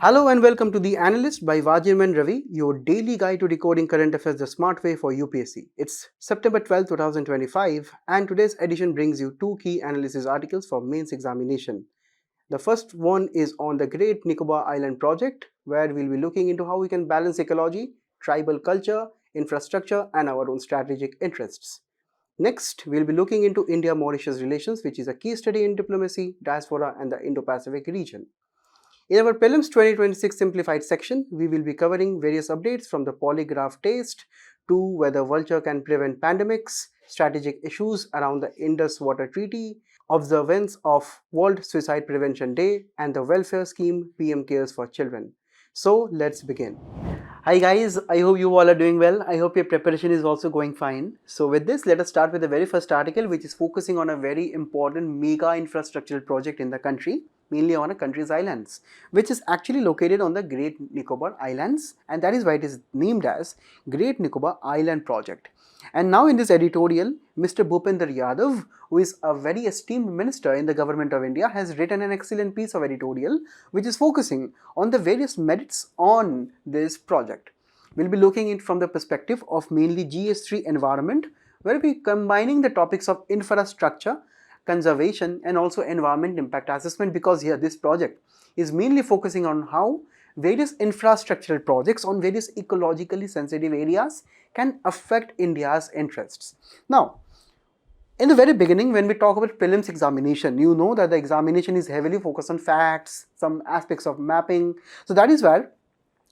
Hello and welcome to The Analyst by Vajiram and Ravi, your daily guide to decoding current affairs the smart way for UPSC. It's September 12, 2025 and today's edition brings you two key analysis articles for mains examination. The first one is on the Great Nicobar Island project, where we'll be looking into how we can balance ecology, tribal culture, infrastructure and our own strategic interests. Next, we'll be looking into India-Mauritius relations, which is a key study in diplomacy, diaspora and the Indo-Pacific region. In our Prelims 2026 Simplified section, we will be covering various updates from the Polygraph Test to whether vulture can prevent pandemics, strategic issues around the Indus Water Treaty, observance of World Suicide Prevention Day, and the welfare scheme PM Cares for Children. So let's begin. Hi guys, I hope you all are doing well. I hope your preparation is also going fine. So with this, let us start with the very first article, which is focusing on a very important mega infrastructural project in the country, mainly on a country's islands, which is actually located on the Great Nicobar Islands, and that is why it is named as Great Nicobar Island Project. And now in this editorial, Mr. Bhupender Yadav, who is a very esteemed minister in the government of India, has written an excellent piece of editorial which is focusing on the various merits on this project. We'll be looking at it from the perspective of mainly GS3 environment, where we're combining the topics of infrastructure, conservation and also environment impact assessment, because here this project is mainly focusing on how various infrastructural projects on various ecologically sensitive areas can affect India's interests. Now, in the very beginning, when we talk about prelims examination, you know that the examination is heavily focused on facts, some aspects of mapping. So that is where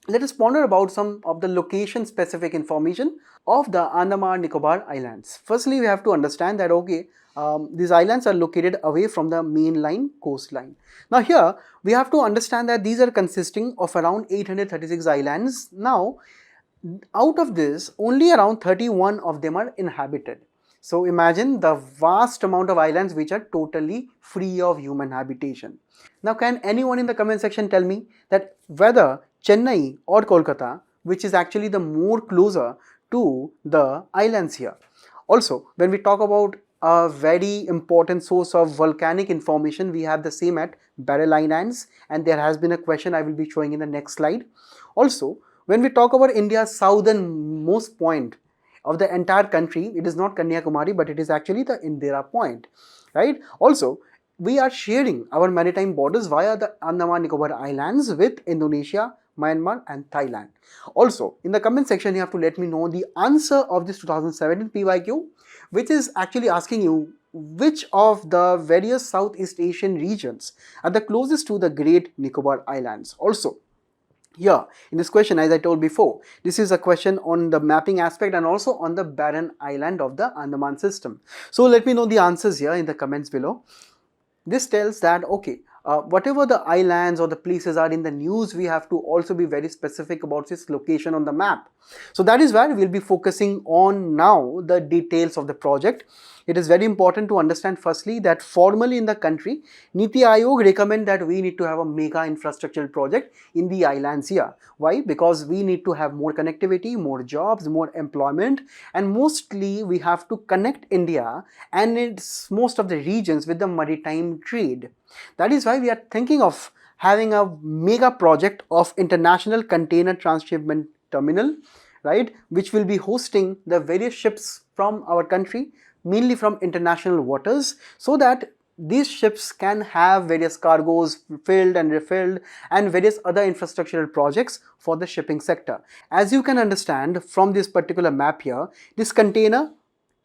let us ponder about some of the location specific information of the Andaman Nicobar Islands. Firstly, we have to understand that these islands are located away from the mainline coastline. Now here we have to understand that these are consisting of around 836 islands. Now out of this, only around 31 of them are inhabited. So imagine the vast amount of islands which are totally free of human habitation. Now can anyone in the comment section tell me that whether Chennai or Kolkata, which is actually the more closer to the islands here? Also, when we talk about a very important source of volcanic information, we have the same at Barrel Islands, and there has been a question I will be showing in the next slide. Also, when we talk about India's southernmost point of the entire country, it is not Kanyakumari, but it is actually the Indira Point, right? Also, we are sharing our maritime borders via the Andaman Nicobar Islands with Indonesia, Myanmar and Thailand. Also, in the comment section, you have to let me know the answer of this 2017 PYQ, which is actually asking you which of the various Southeast Asian regions are the closest to the Great Nicobar Islands. Also, here in this question, as I told before, this is a question on the mapping aspect and also on the barren island of the Andaman system. So let me know the answers here in the comments below. This tells that whatever the islands or the places are in the news, we have to also be very specific about its location on the map. So that is where we'll be focusing on now the details of the project. It is very important to understand firstly that formally in the country, Niti Aayog recommend that we need to have a mega infrastructural project in the islands here. Why? Because we need to have more connectivity, more jobs, more employment, and mostly we have to connect India and its most of the regions with the maritime trade. That is why we are thinking of having a mega project of international container transshipment terminal, right, which will be hosting the various ships from our country, mainly from international waters, so that these ships can have various cargoes filled and refilled and various other infrastructural projects for the shipping sector. As you can understand from this particular map here, this container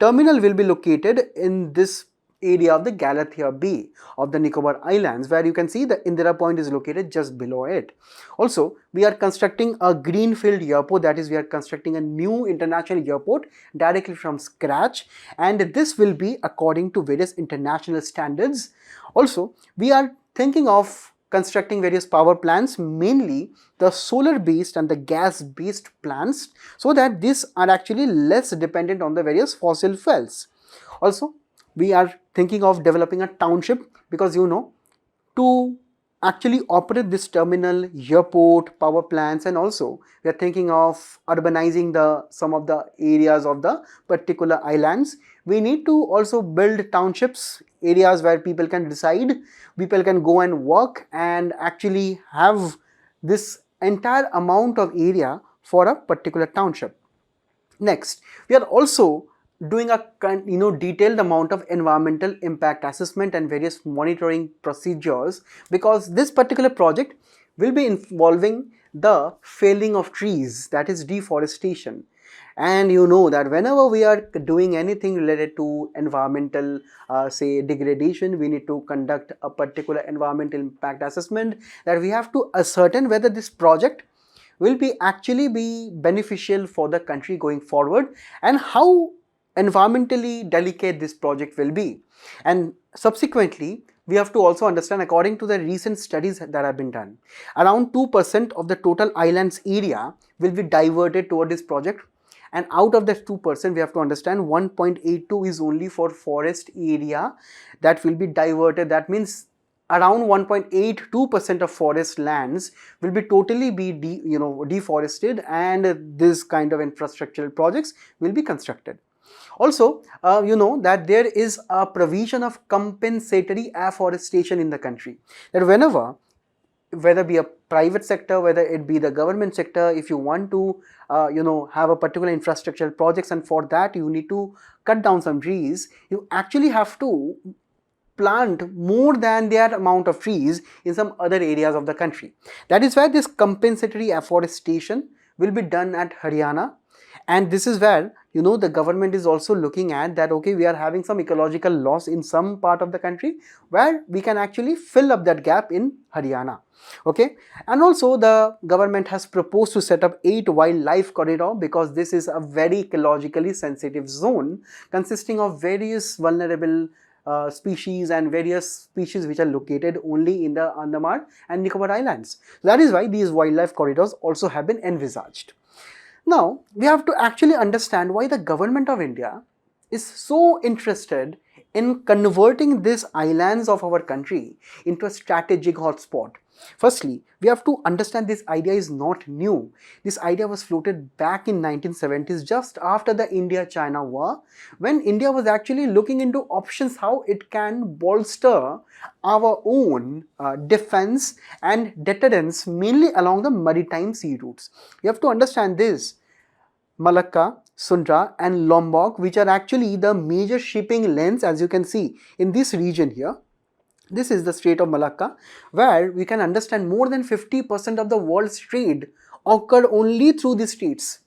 terminal will be located in this area of the Galathea Bay of the Nicobar Islands, where you can see the Indira Point is located just below it. Also, we are constructing a greenfield airport, that is, we are constructing a new international airport directly from scratch, and this will be according to various international standards. Also, we are thinking of constructing various power plants, mainly the solar based and the gas based plants, so that these are actually less dependent on the various fossil fuels. Also, we are thinking of developing a township, because you know, to actually operate this terminal, airport, power plants, and also we are thinking of urbanizing some of the areas of the particular islands. We need to also build townships, areas where people can reside, people can go and work and actually have this entire amount of area for a particular township. Next, we are also doing a detailed amount of environmental impact assessment and various monitoring procedures, because this particular project will be involving the felling of trees, that is deforestation. And you know that whenever we are doing anything related to environmental say degradation, we need to conduct a particular environmental impact assessment, that we have to ascertain whether this project will be actually be beneficial for the country going forward, and how environmentally delicate this project will be. And subsequently, we have to also understand, according to the recent studies that have been done, around 2% of the total island's area will be diverted toward this project. And out of that 2%, we have to understand 1.82 is only for forest area that will be diverted. That means around 1.82% of forest lands will be totally be deforested, and this kind of infrastructural projects will be constructed. Also, you know that there is a provision of compensatory afforestation in the country, that whenever, whether be a private sector, whether it be the government sector, if you want to have a particular infrastructural projects, and for that you need to cut down some trees, you actually have to plant more than their amount of trees in some other areas of the country. That is why this compensatory afforestation will be done at Haryana. And this is where the government is also looking at that, okay, we are having some ecological loss in some part of the country, where we can actually fill up that gap in Haryana. Okay, and also the government has proposed to set up 8 wildlife corridor, because this is a very ecologically sensitive zone consisting of various vulnerable species and various species which are located only in the Andaman and Nicobar Islands. That is why these wildlife corridors also have been envisaged. Now, we have to actually understand why the government of India is so interested in converting these islands of our country into a strategic hotspot. Firstly, we have to understand this idea is not new. This idea was floated back in 1970s, just after the India-China war, when India was actually looking into options how it can bolster our own defense and deterrence, mainly along the maritime sea routes. You have to understand this. Malacca, Sundra and Lombok, which are actually the major shipping lanes, as you can see in this region here. This is the Strait of Malacca, where we can understand more than 50% of the world's trade occurred only through these straits,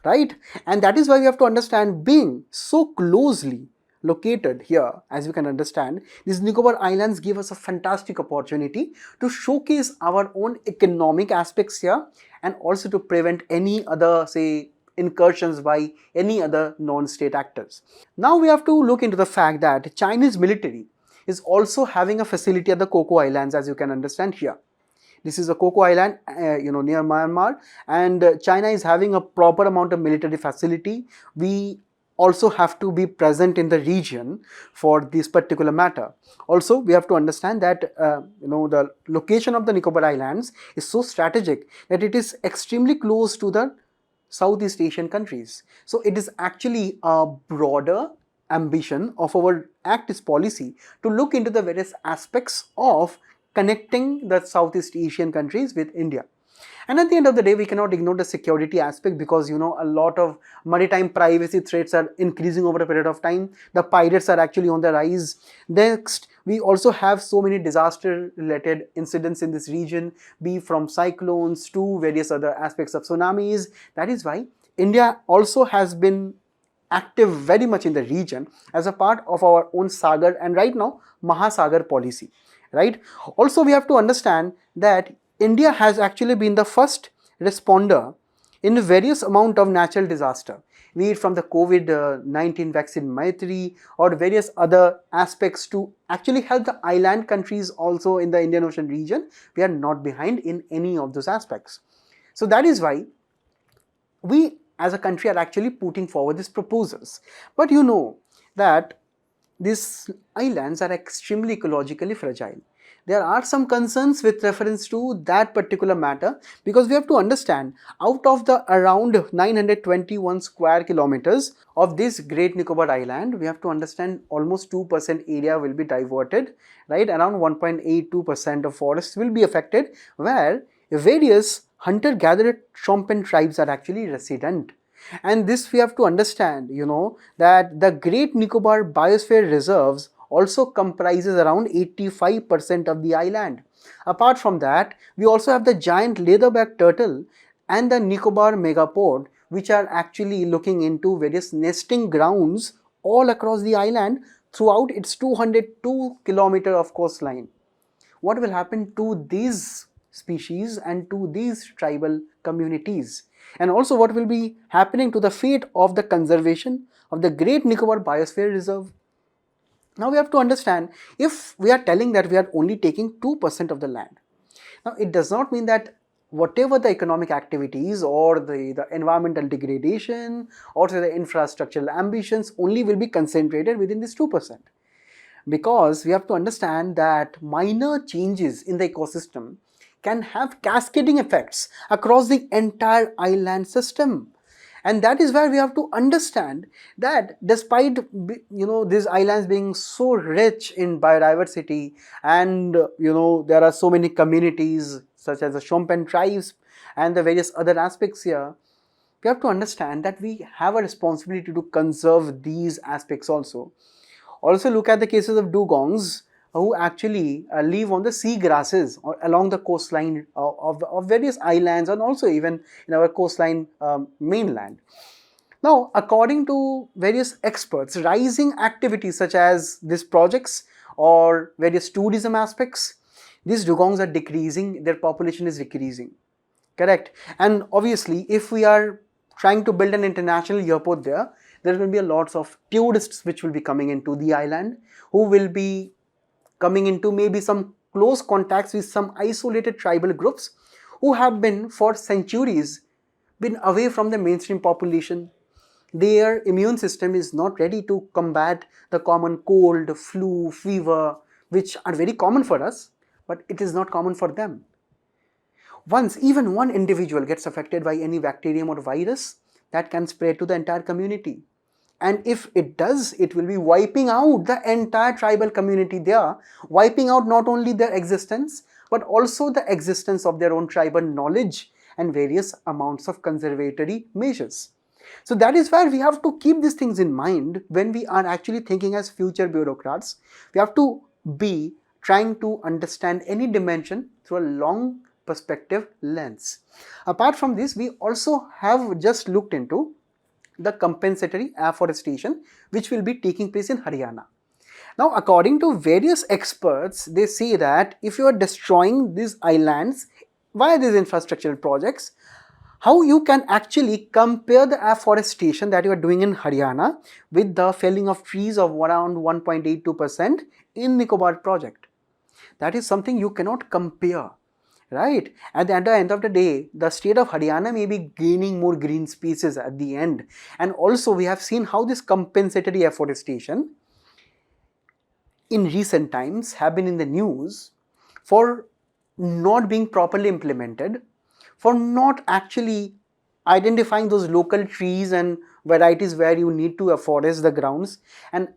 right? And that is why we have to understand, being so closely located here, as you can understand, these Nicobar Islands give us a fantastic opportunity to showcase our own economic aspects here, and also to prevent any other, say, incursions by any other non-state actors. Now we have to look into the fact that Chinese military is also having a facility at the Coco Islands, as you can understand here. This is a Coco Island, near Myanmar, and China is having a proper amount of military facility. We also have to be present in the region for this particular matter. Also, we have to understand that the location of the Nicobar Islands is so strategic that it is extremely close to the Southeast Asian countries. So it is actually a broader ambition of our Act East policy to look into the various aspects of connecting the Southeast Asian countries with India. And at the end of the day, we cannot ignore the security aspect, because a lot of maritime privacy threats are increasing over a period of time. The pirates are actually on the rise. Next, we also have so many disaster related incidents in this region, be from cyclones to various other aspects of tsunamis. That is why India also has been active very much in the region as a part of our own Sagar and right now Mahasagar policy, right? Also, we have to understand that India has actually been the first responder in various amount of natural disaster, be it from the COVID-19 vaccine Maitri or various other aspects, to actually help the island countries also in the Indian Ocean region. We are not behind in any of those aspects. So that is why we as a country are actually putting forward these proposals. But that these islands are extremely ecologically fragile. there are some concerns with reference to that particular matter, because we have to understand, out of the around 921 square kilometers of this Great Nicobar Island, we have to understand almost 2% area will be diverted, right? Around 1.82% of forests will be affected, where various hunter-gatherer Shompen tribes are actually resident. And this we have to understand, that the Great Nicobar Biosphere Reserves also comprises around 85% of the island. Apart from that, we also have the giant leatherback turtle and the Nicobar megapod, which are actually looking into various nesting grounds all across the island throughout its 202 kilometer of coastline. What will happen to these species and to these tribal communities? And also, what will be happening to the fate of the conservation of the Great Nicobar Biosphere Reserve? Now we have to understand, if we are telling that we are only taking 2% of the land, now it does not mean that whatever the economic activities or the environmental degradation or the infrastructural ambitions only will be concentrated within this 2%. Because we have to understand that minor changes in the ecosystem can have cascading effects across the entire island system. And that is where we have to understand that despite these islands being so rich in biodiversity, and there are so many communities such as the Shompen tribes and the various other aspects here, we have to understand that we have a responsibility to conserve these aspects also. Also look at the cases of dugongs who actually live on the sea grasses or along the coastline of various islands, and also even in our coastline mainland. Now, according to various experts, rising activities such as these projects or various tourism aspects, these dugongs are decreasing, their population is decreasing. Correct? And obviously, if we are trying to build an international airport there will be a lots of tourists which will be coming into the island, who will be coming into maybe some close contacts with some isolated tribal groups who have been for centuries been away from the mainstream population. Their immune system is not ready to combat the common cold, flu, fever, which are very common for us, but it is not common for them. Once even one individual gets affected by any bacterium or virus, that can spread to the entire community. And if it does, it will be wiping out the entire tribal community there, wiping out not only their existence, but also the existence of their own tribal knowledge and various amounts of conservatory measures. So that is where we have to keep these things in mind when we are actually thinking as future bureaucrats. We have to be trying to understand any dimension through a long perspective lens. Apart from this, we also have just looked into the compensatory afforestation which will be taking place in Haryana. Now, according to various experts, they say that if you are destroying these islands via these infrastructural projects, how you can actually compare the afforestation that you are doing in Haryana with the felling of trees of around 1.82% in Nicobar project. That is something you cannot compare. Right? At the end of the day, the state of Haryana may be gaining more green spaces at the end. And also we have seen how this compensatory afforestation in recent times have been in the news for not being properly implemented, for not actually identifying those local trees and varieties where you need to afforest the grounds. And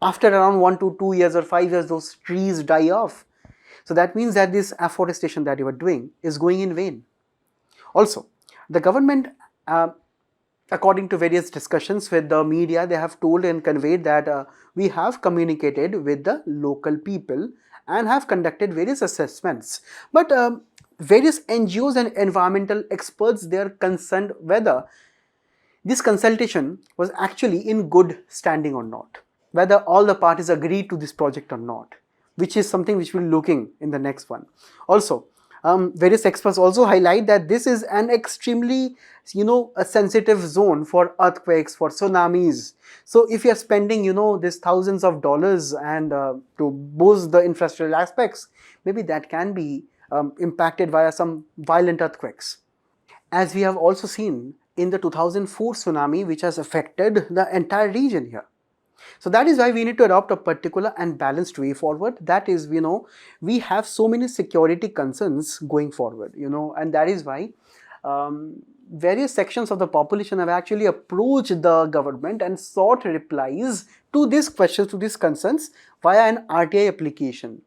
after around 1 to 2 years or 5 years, those trees die off. So that means that this afforestation that you are doing is going in vain. Also, the government, according to various discussions with the media, they have told and conveyed that we have communicated with the local people and have conducted various assessments. But various NGOs and environmental experts, they are concerned whether this consultation was actually in good standing or not, whether all the parties agreed to this project or not, which is something which we'll be looking in the next one. Also, various experts also highlight that this is an extremely, a sensitive zone for earthquakes, for tsunamis. So if you're spending, this thousands of dollars and to boost the infrastructural aspects, maybe that can be impacted via some violent earthquakes. As we have also seen in the 2004 tsunami, which has affected the entire region here. So that is why we need to adopt a particular and balanced way forward. That is, we have so many security concerns going forward, and that is why various sections of the population have actually approached the government and sought replies to these questions, to these concerns via an RTI application.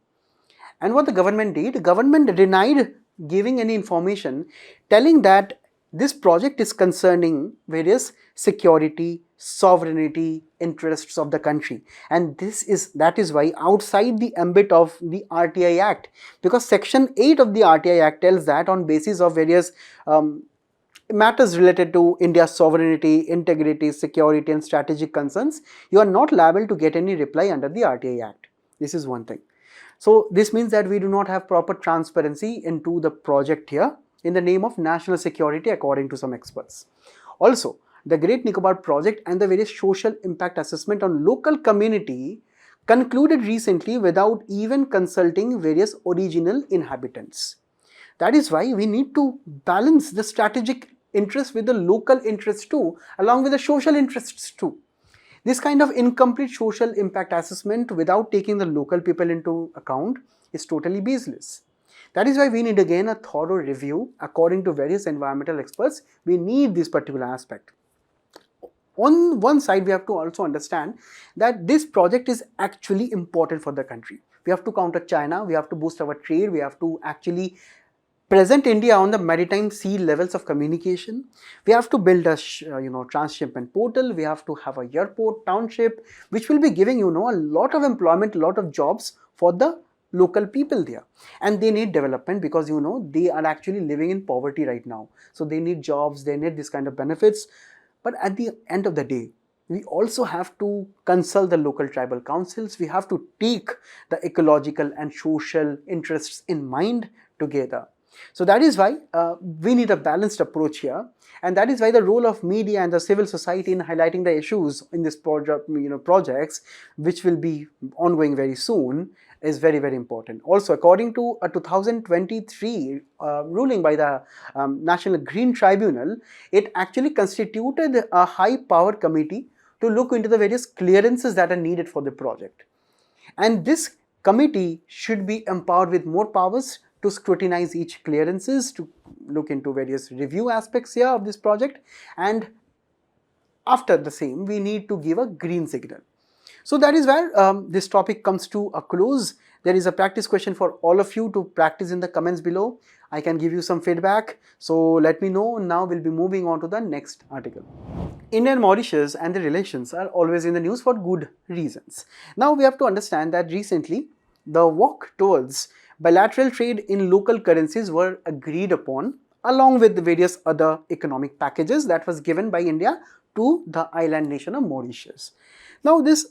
And what the government did, government denied giving any information telling that this project is concerning various security, sovereignty interests of the country, and that is why outside the ambit of the RTI Act, because section 8 of the RTI Act tells that on basis of various matters related to India's sovereignty, integrity, security and strategic concerns, you are not liable to get any reply under the RTI Act. This is one thing. So this means that we do not have proper transparency into the project here in the name of national security, according to some experts. Also, the Great Nicobar project and the various social impact assessment on local community concluded recently without even consulting various original inhabitants. That is why we need to balance the strategic interest with the local interests too, along with the social interests too. This kind of incomplete social impact assessment without taking the local people into account is totally baseless. That is why we need again a thorough review. According to various environmental experts, we need this particular aspect. On one side, we have to also understand that this project is actually important for the country. We have to counter China, we have to boost our trade, we have to actually present India on the maritime sea levels of communication. We have to build a transshipment portal. We have to have a airport township, which will be giving a lot of employment, a lot of jobs for the local people there. And they need development because they are actually living in poverty right now. So they need jobs, they need this kind of benefits. But at the end of the day, we also have to consult the local tribal councils. We have to take the ecological and social interests in mind together. So that is why we need a balanced approach here, and that is why the role of media and the civil society in highlighting the issues in this projects, which will be ongoing very soon, is very, very important. Also, according to a 2023 ruling by the National Green Tribunal, it actually constituted a high power committee to look into the various clearances that are needed for the project. And this committee should be empowered with more powers to scrutinize each clearances, to look into various review aspects here of this project, and after the same we need to give a green signal. So that is where this topic comes to a close. There is a practice question for all of you to practice in the comments below. I can give you some feedback, so let me know. Now we'll be moving on to the next article. India and Mauritius and the relations are always in the news for good reasons. Now we have to understand that recently the walk towards bilateral trade in local currencies were agreed upon, along with the various other economic packages that was given by India to the island nation of Mauritius. Now this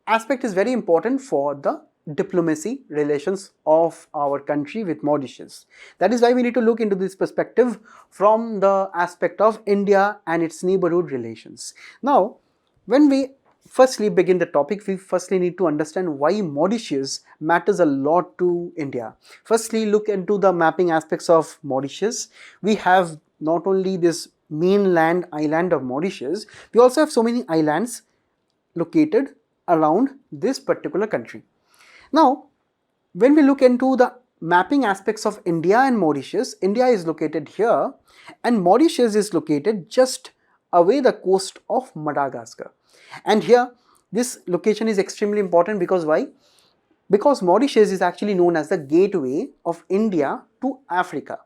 aspect is very important for the diplomacy relations of our country with Mauritius. That is why we need to look into this perspective from the aspect of India and its neighborhood relations. Now, when we firstly begin the topic, we firstly need to understand why Mauritius matters a lot to India. Firstly, look into the mapping aspects of Mauritius. We have not only this mainland island of Mauritius, we also have so many islands located around this particular country. Now, when we look into the mapping aspects of India and Mauritius, India is located here and Mauritius is located just away the coast of Madagascar. And here this location is extremely important because why? Because Mauritius is actually known as the gateway of India to Africa.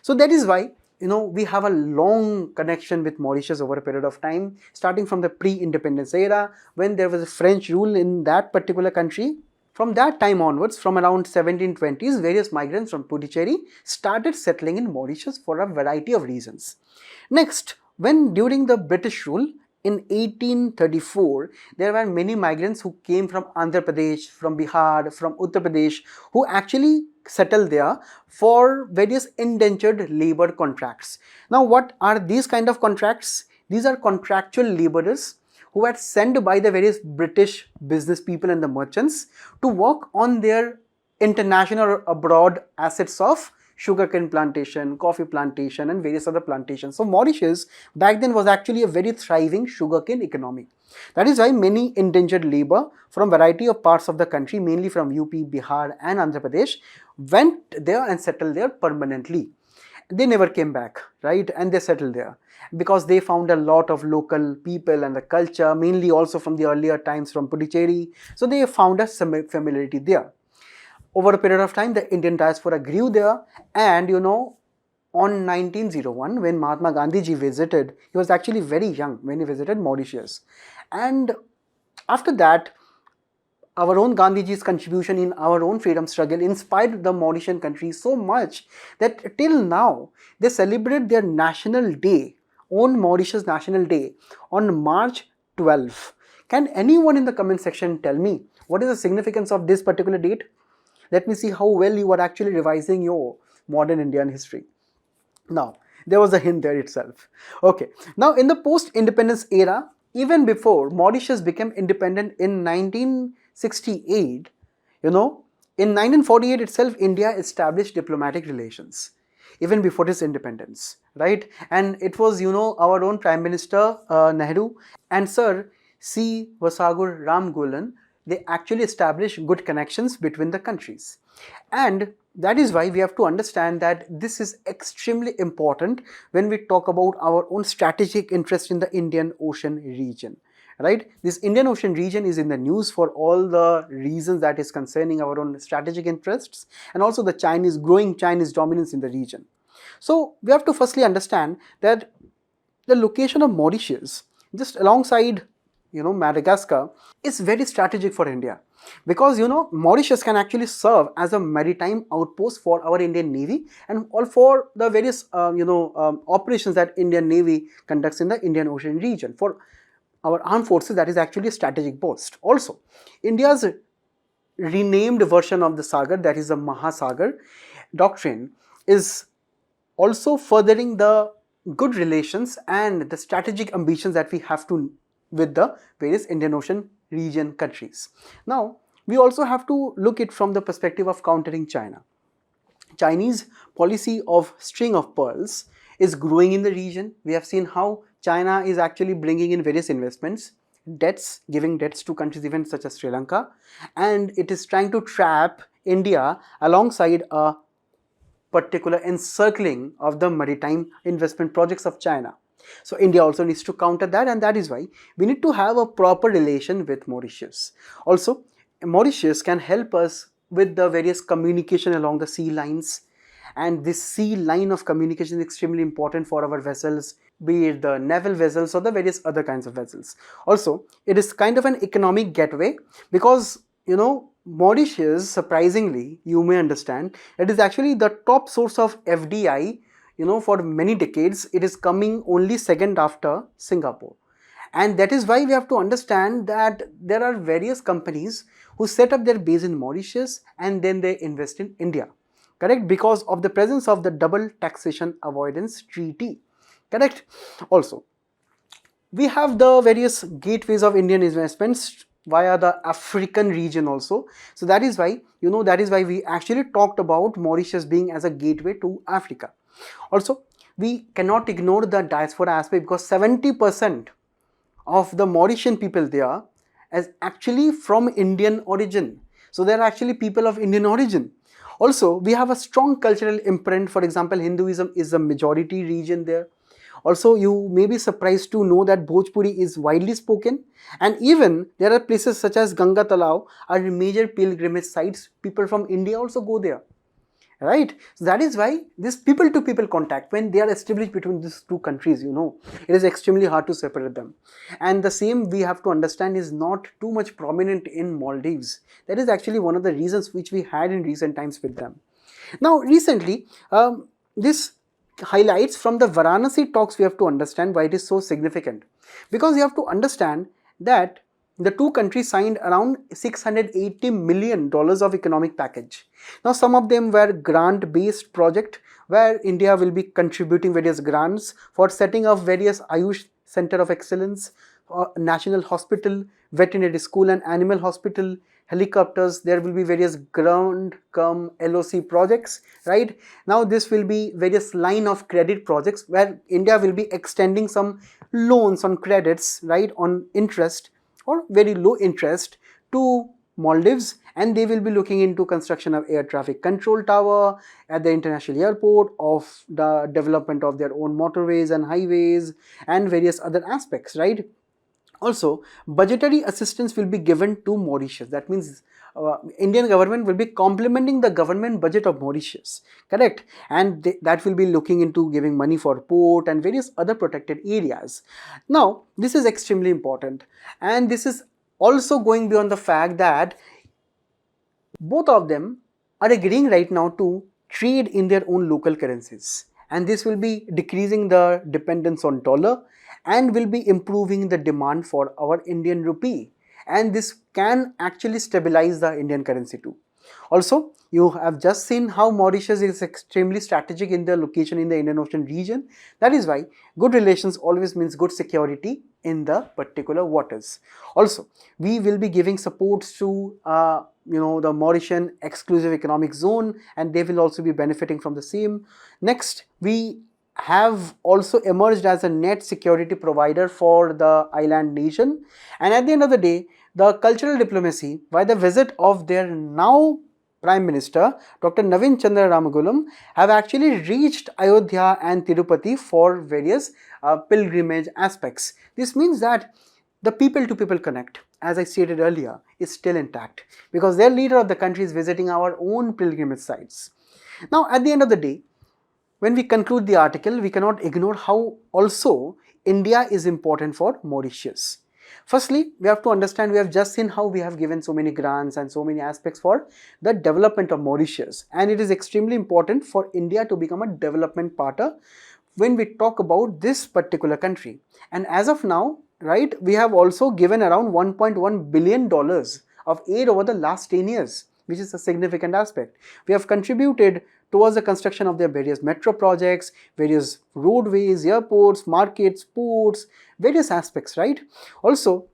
So that is why we have a long connection with Mauritius over a period of time, starting from the pre-independence era when there was a French rule in that particular country. From that time onwards, from around 1720s, various migrants from Puducherry started settling in Mauritius for a variety of reasons. Next, when during the British rule in 1834, there were many migrants who came from Andhra Pradesh, from Bihar, from Uttar Pradesh, who actually settled there for various indentured labor contracts. Now, what are these kind of contracts? These are contractual laborers who were sent by the various British business people and the merchants to work on their international or abroad assets of sugarcane plantation, coffee plantation, and various other plantations. So Mauritius back then was actually a very thriving sugarcane economy. That is why many indentured labor from variety of parts of the country, mainly from UP, Bihar, and Andhra Pradesh, went there and settled there permanently. They never came back, right? And they settled there because they found a lot of local people and the culture, mainly also from the earlier times from Puducherry. So they found a familiarity there. Over a period of time, the Indian diaspora grew there, and on 1901, when Mahatma Gandhi ji visited, he was actually very young when he visited Mauritius. And after that, our own Gandhiji's contribution in our own freedom struggle inspired the Mauritian country so much that till now they celebrate their national day, own Mauritius National Day, on March 12th. Can anyone in the comment section tell me what is the significance of this particular date? Let me see how well you are actually revising your modern Indian history. Now, there was a hint there itself. Okay, now in the post-independence era, even before Mauritius became independent in 1968, in 1948 itself, India established diplomatic relations, even before its independence, right? And it was, our own Prime Minister Nehru and Sir C. Vasagur Ramgulan, they actually established good connections between the countries. And that is why we have to understand that this is extremely important when we talk about our own strategic interest in the Indian Ocean region, right? This Indian Ocean region is in the news for all the reasons that is concerning our own strategic interests and also the growing Chinese dominance in the region. So we have to firstly understand that the location of Mauritius, just alongside Madagascar, is very strategic for India because Mauritius can actually serve as a maritime outpost for our Indian Navy and all for the various operations that Indian Navy conducts in the Indian Ocean region. For our armed forces, that is actually a strategic post. Also, India's renamed version of the Sagar, that is the Mahasagar doctrine, is also furthering the good relations and the strategic ambitions that we have to with the various Indian Ocean region countries. Now, we also have to look it from the perspective of countering China. Chinese policy of string of pearls is growing in the region. We have seen how China is actually bringing in various investments, giving debts to countries even such as Sri Lanka, and it is trying to trap India alongside a particular encircling of the maritime investment projects of China. So India also needs to counter that, and that is why we need to have a proper relation with Mauritius. Also, Mauritius can help us with the various communication along the sea lines, and this sea line of communication is extremely important for our vessels, be it the naval vessels or the various other kinds of vessels. Also, it is kind of an economic gateway because Mauritius, surprisingly, you may understand, it is actually the top source of FDI. For many decades, it is coming only second after Singapore. And that is why we have to understand that there are various companies who set up their base in Mauritius and then they invest in India. Correct? Because of the presence of the double taxation avoidance treaty. Correct? Also, we have the various gateways of Indian investments via the African region also. So that is why, we actually talked about Mauritius being as a gateway to Africa. Also, we cannot ignore the diaspora aspect because 70% of the Mauritian people there is actually from Indian origin. So they are actually people of Indian origin. Also, we have a strong cultural imprint. For example, Hinduism is a majority region there. Also, you may be surprised to know that Bhojpuri is widely spoken, and even there are places such as Ganga Talao are major pilgrimage sites. People from India also go there, right? So that is why this people-to-people contact, when they are established between these two countries, it is extremely hard to separate them. And the same we have to understand is not too much prominent in Maldives. That is actually one of the reasons which we had in recent times with them. Now, recently, this highlights from the Varanasi talks, we have to understand why it is so significant. Because you have to understand that the two countries signed around $680 million of economic package. Now, some of them were grant-based project where India will be contributing various grants for setting up various Ayush Center of Excellence, national hospital, veterinary school and animal hospital, helicopters. There will be various ground come LOC projects, right? Now this will be various line of credit projects where India will be extending some loans on credits, right, on interest or very low interest to Maldives, and they will be looking into construction of air traffic control tower at the international airport, of the development of their own motorways and highways and various other aspects, right? Also, budgetary assistance will be given to Mauritius. That means Indian government will be complementing the government budget of Mauritius, correct? And that will be looking into giving money for port and various other protected areas. Now, this is extremely important, and this is also going beyond the fact that both of them are agreeing right now to trade in their own local currencies, and this will be decreasing the dependence on dollar and will be improving the demand for our Indian rupee, and this can actually stabilize the Indian currency too. Also, you have just seen how Mauritius is extremely strategic in their location in the Indian Ocean region. That is why good relations always means good security in the particular waters. Also, we will be giving supports to the Mauritian exclusive economic zone, and they will also be benefiting from the same. Next, we have also emerged as a net security provider for the island nation, and at the end of the day, the cultural diplomacy by the visit of their now Prime Minister Dr. Navin Chandra Ramagulam have actually reached Ayodhya and Tirupati for various pilgrimage aspects. This means that the people to people connect, as I stated earlier, is still intact because their leader of the country is visiting our own pilgrimage sites. Now, at the end of the day, when we conclude the article, we cannot ignore how also India is important for Mauritius. Firstly, we have to understand, we have just seen how we have given so many grants and so many aspects for the development of Mauritius, and it is extremely important for India to become a development partner when we talk about this particular country. And as of now, right, we have also given around $1.1 billion of aid over the last 10 years, which is a significant aspect. We have contributed towards the construction of their various metro projects, various roadways, airports, markets, ports, various aspects, right? Also,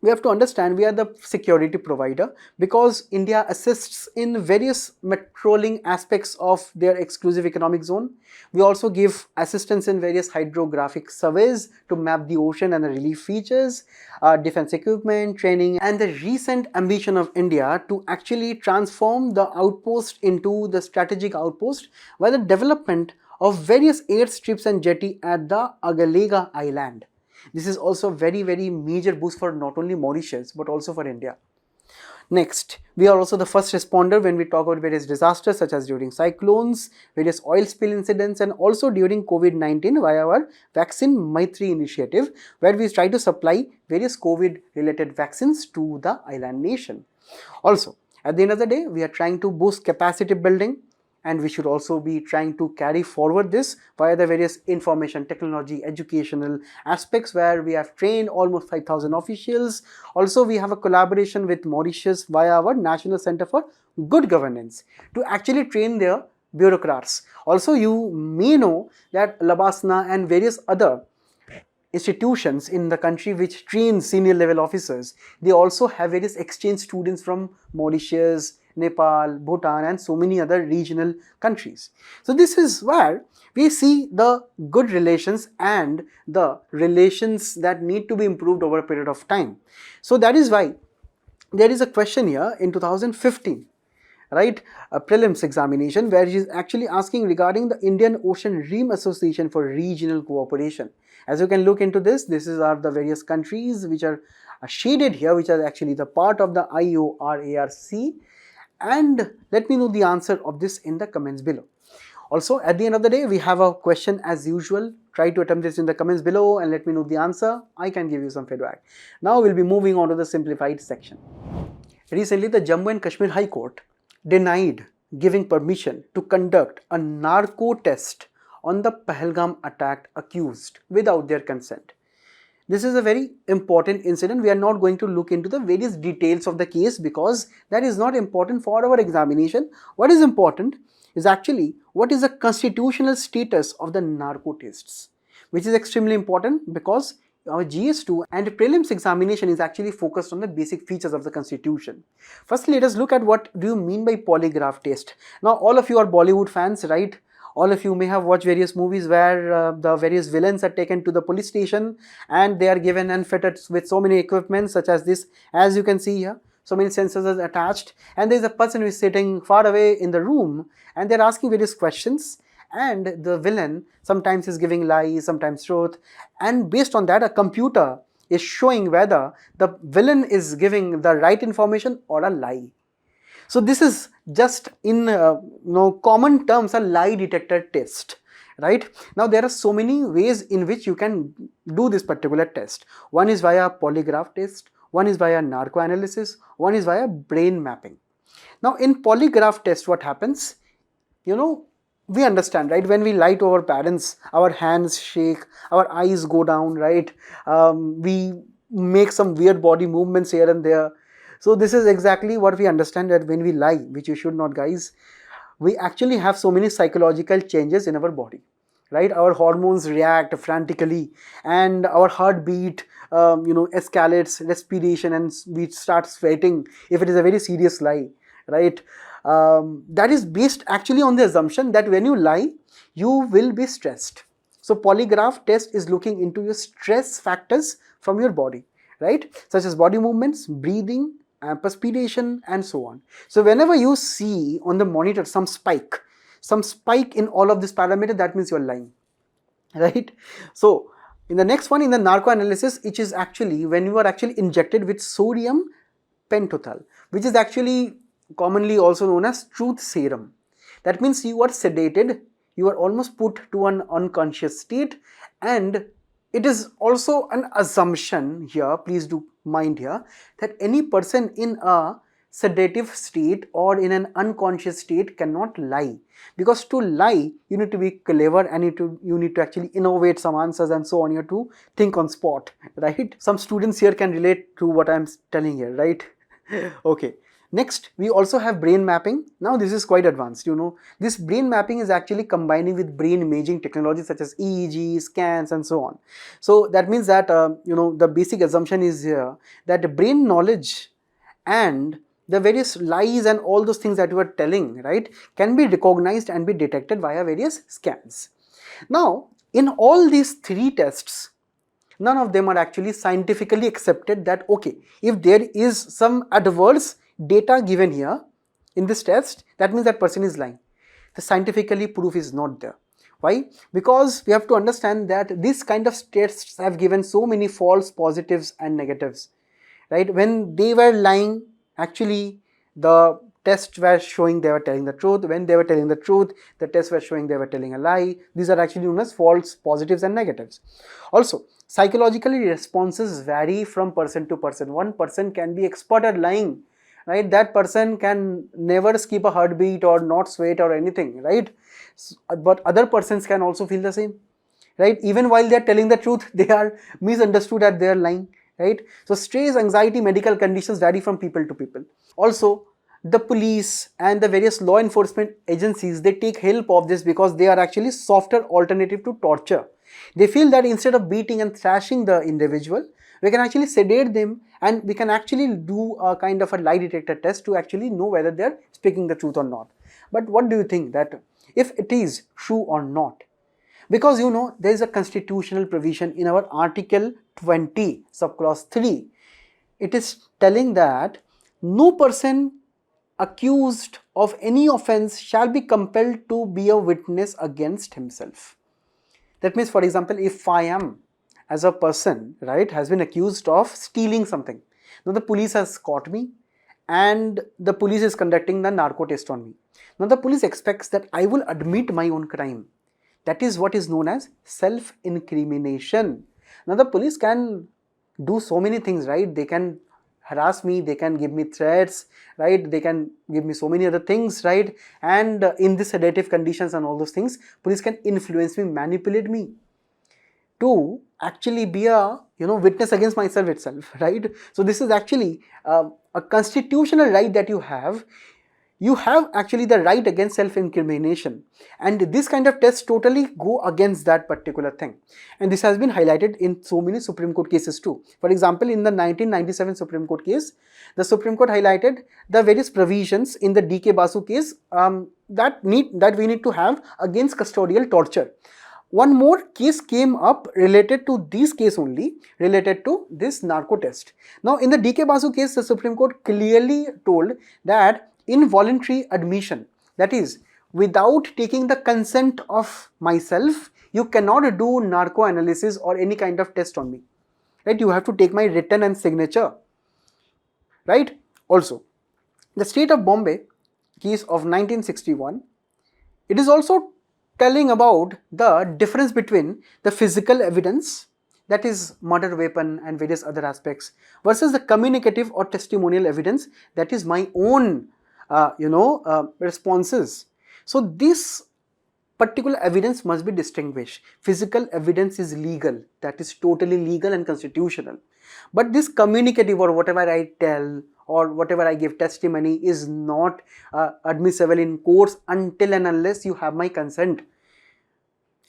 we have to understand we are the security provider because India assists in various patrolling aspects of their exclusive economic zone. We also give assistance in various hydrographic surveys to map the ocean and the relief features, defense equipment, training, and the recent ambition of India to actually transform the outpost into the strategic outpost by the development of various airstrips and jetty at the Agalega Island. This is also very major boost for not only Mauritius but also for India. Next, we are also the first responder when we talk about various disasters such as during cyclones, various oil spill incidents, and also during COVID-19 via our Vaccine Maitri initiative, where we try to supply various COVID related vaccines to the island nation. Also, at the end of the day, we are trying to boost capacity building, and we should also be trying to carry forward this via the various information technology educational aspects, where we have trained almost 5,000 officials. Also, we have a collaboration with Mauritius via our National Center for Good Governance to actually train their bureaucrats. Also, you may know that Labasna and various other institutions in the country which train senior level officers, they also have various exchange students from Mauritius, Nepal, Bhutan, and so many other regional countries. So this is where we see the good relations and the relations that need to be improved over a period of time. So that is why there is a question here in 2015, right, a prelims examination, where she is actually asking regarding the Indian Ocean Ream Association for Regional Cooperation. As you can look into this, are the various countries which are shaded here, which are actually the part of the IORARC. And let me know the answer of this in the comments below. Also, at the end of the day, we have a question as usual. Try to attempt this in the comments below and let me know the answer. I can give you some feedback. Now we'll be moving on to the simplified section. Recently, the Jammu and Kashmir High Court denied giving permission to conduct a narco test on the Pahalgam attack accused without their consent. This is a very important incident. We are not going to look into the various details of the case because that is not important for our examination. What is important is actually what is the constitutional status of the narco tests, which is extremely important because our GS2 and prelims examination is actually focused on the basic features of the constitution. Firstly, let us look at what do you mean by polygraph test. Now, all of you are Bollywood fans, right? All of you may have watched various movies where the various villains are taken to the police station and they are given and fitted with so many equipment such as this, as you can see here. So many sensors are attached, and there is a person who is sitting far away in the room and they are asking various questions, and the villain sometimes is giving lies, sometimes truth, and based on that a computer is showing whether the villain is giving the right information or a lie. So this is just in common terms a lie detector test, right? Now there are so many ways in which you can do this particular test. One is via polygraph test, one is via narco analysis, one is via brain mapping. Now in polygraph test what happens, we understand, right? When we lie to our parents, our hands shake, our eyes go down, right? We make some weird body movements here and there. So this is exactly what we understand, that when we lie, which you should not, guys, we actually have so many psychological changes in our body, right? Our hormones react frantically and our heartbeat escalates, respiration, and we start sweating if it is a very serious lie, right? That is based actually on the assumption that when you lie, you will be stressed. So polygraph test is looking into your stress factors from your body, right? Such as body movements, breathing, perspiration, and so on. So whenever you see on the monitor some spike in all of this parameter, that means you're lying, right? So in the next one, in the narco analysis, which is actually when you are actually injected with sodium pentothal, which is actually commonly also known as truth serum. That means you are sedated, you are almost put to an unconscious state, and it is also an assumption here, please do mind here, that any person in a sedative state or in an unconscious state cannot lie, because to lie you need to be clever and you need to actually innovate some answers and so on. You have to think on spot, right? Some students here can relate to what I'm telling here, right? Okay. Next, we also have brain mapping. Now this is quite advanced, This brain mapping is actually combining with brain imaging technologies such as EEG, scans, and so on. So that means that, the basic assumption is here that brain knowledge and the various lies and all those things that you are telling, right, can be recognized and be detected via various scans. Now, in all these three tests, none of them are actually scientifically accepted that, okay, if there is some adverse data given here in this test, that means that person is lying. The scientifically proof is not there. Why? Because we have to understand that this kind of tests have given so many false positives and negatives, right? When they were lying, actually the tests were showing they were telling the truth. When they were telling the truth, the tests were showing they were telling a lie. These are actually known as false positives and negatives. Also, psychologically responses vary from person to person. One person can be expert at lying, right? That person can never skip a heartbeat or not sweat or anything, right? But other persons can also feel the same, right? Even while they are telling the truth, they are misunderstood that they are lying, right? So stress, anxiety, medical conditions vary from people to people. Also, the police and the various law enforcement agencies, they take help of this because they are actually softer alternative to torture. They feel that instead of beating and thrashing the individual, we can actually sedate them and we can actually do a kind of a lie detector test to actually know whether they are speaking the truth or not. But what do you think that if it is true or not? Because there is a constitutional provision in our Article 20, subclause 3. It is telling that no person accused of any offense shall be compelled to be a witness against himself. That means, for example, if I am, as a person, right, has been accused of stealing something. Now the police has caught me and the police is conducting the narco test on me. Now the police expects that I will admit my own crime. That is what is known as self-incrimination. Now the police can do so many things, right? They can harass me, they can give me threats, right? They can give me so many other things, right? And in the sedative conditions and all those things, police can influence me, manipulate me to actually be a witness against myself itself, right? So this is actually a constitutional right that you have. you have actually the right against self-incrimination, and this kind of tests totally go against that particular thing, and this has been highlighted in so many Supreme Court cases too. For example, in the 1997 Supreme Court case, the Supreme Court highlighted the various provisions in the D.K. Basu case that we need to have against custodial torture. One more case came up related to this case only, related to this narco test. Now, in the D.K. Basu case, the Supreme Court clearly told that involuntary admission, that is, without taking the consent of myself, you cannot do narco analysis or any kind of test on me. Right? You have to take my written and signature. Right? Also, the State of Bombay case of 1961, it is also telling about the difference between the physical evidence, that is murder weapon and various other aspects, versus the communicative or testimonial evidence, that is my own responses. So this particular evidence must be distinguished. Physical evidence is legal, that is totally legal and constitutional, but this communicative or whatever I tell or whatever I give testimony is not admissible in courts until and unless you have my consent.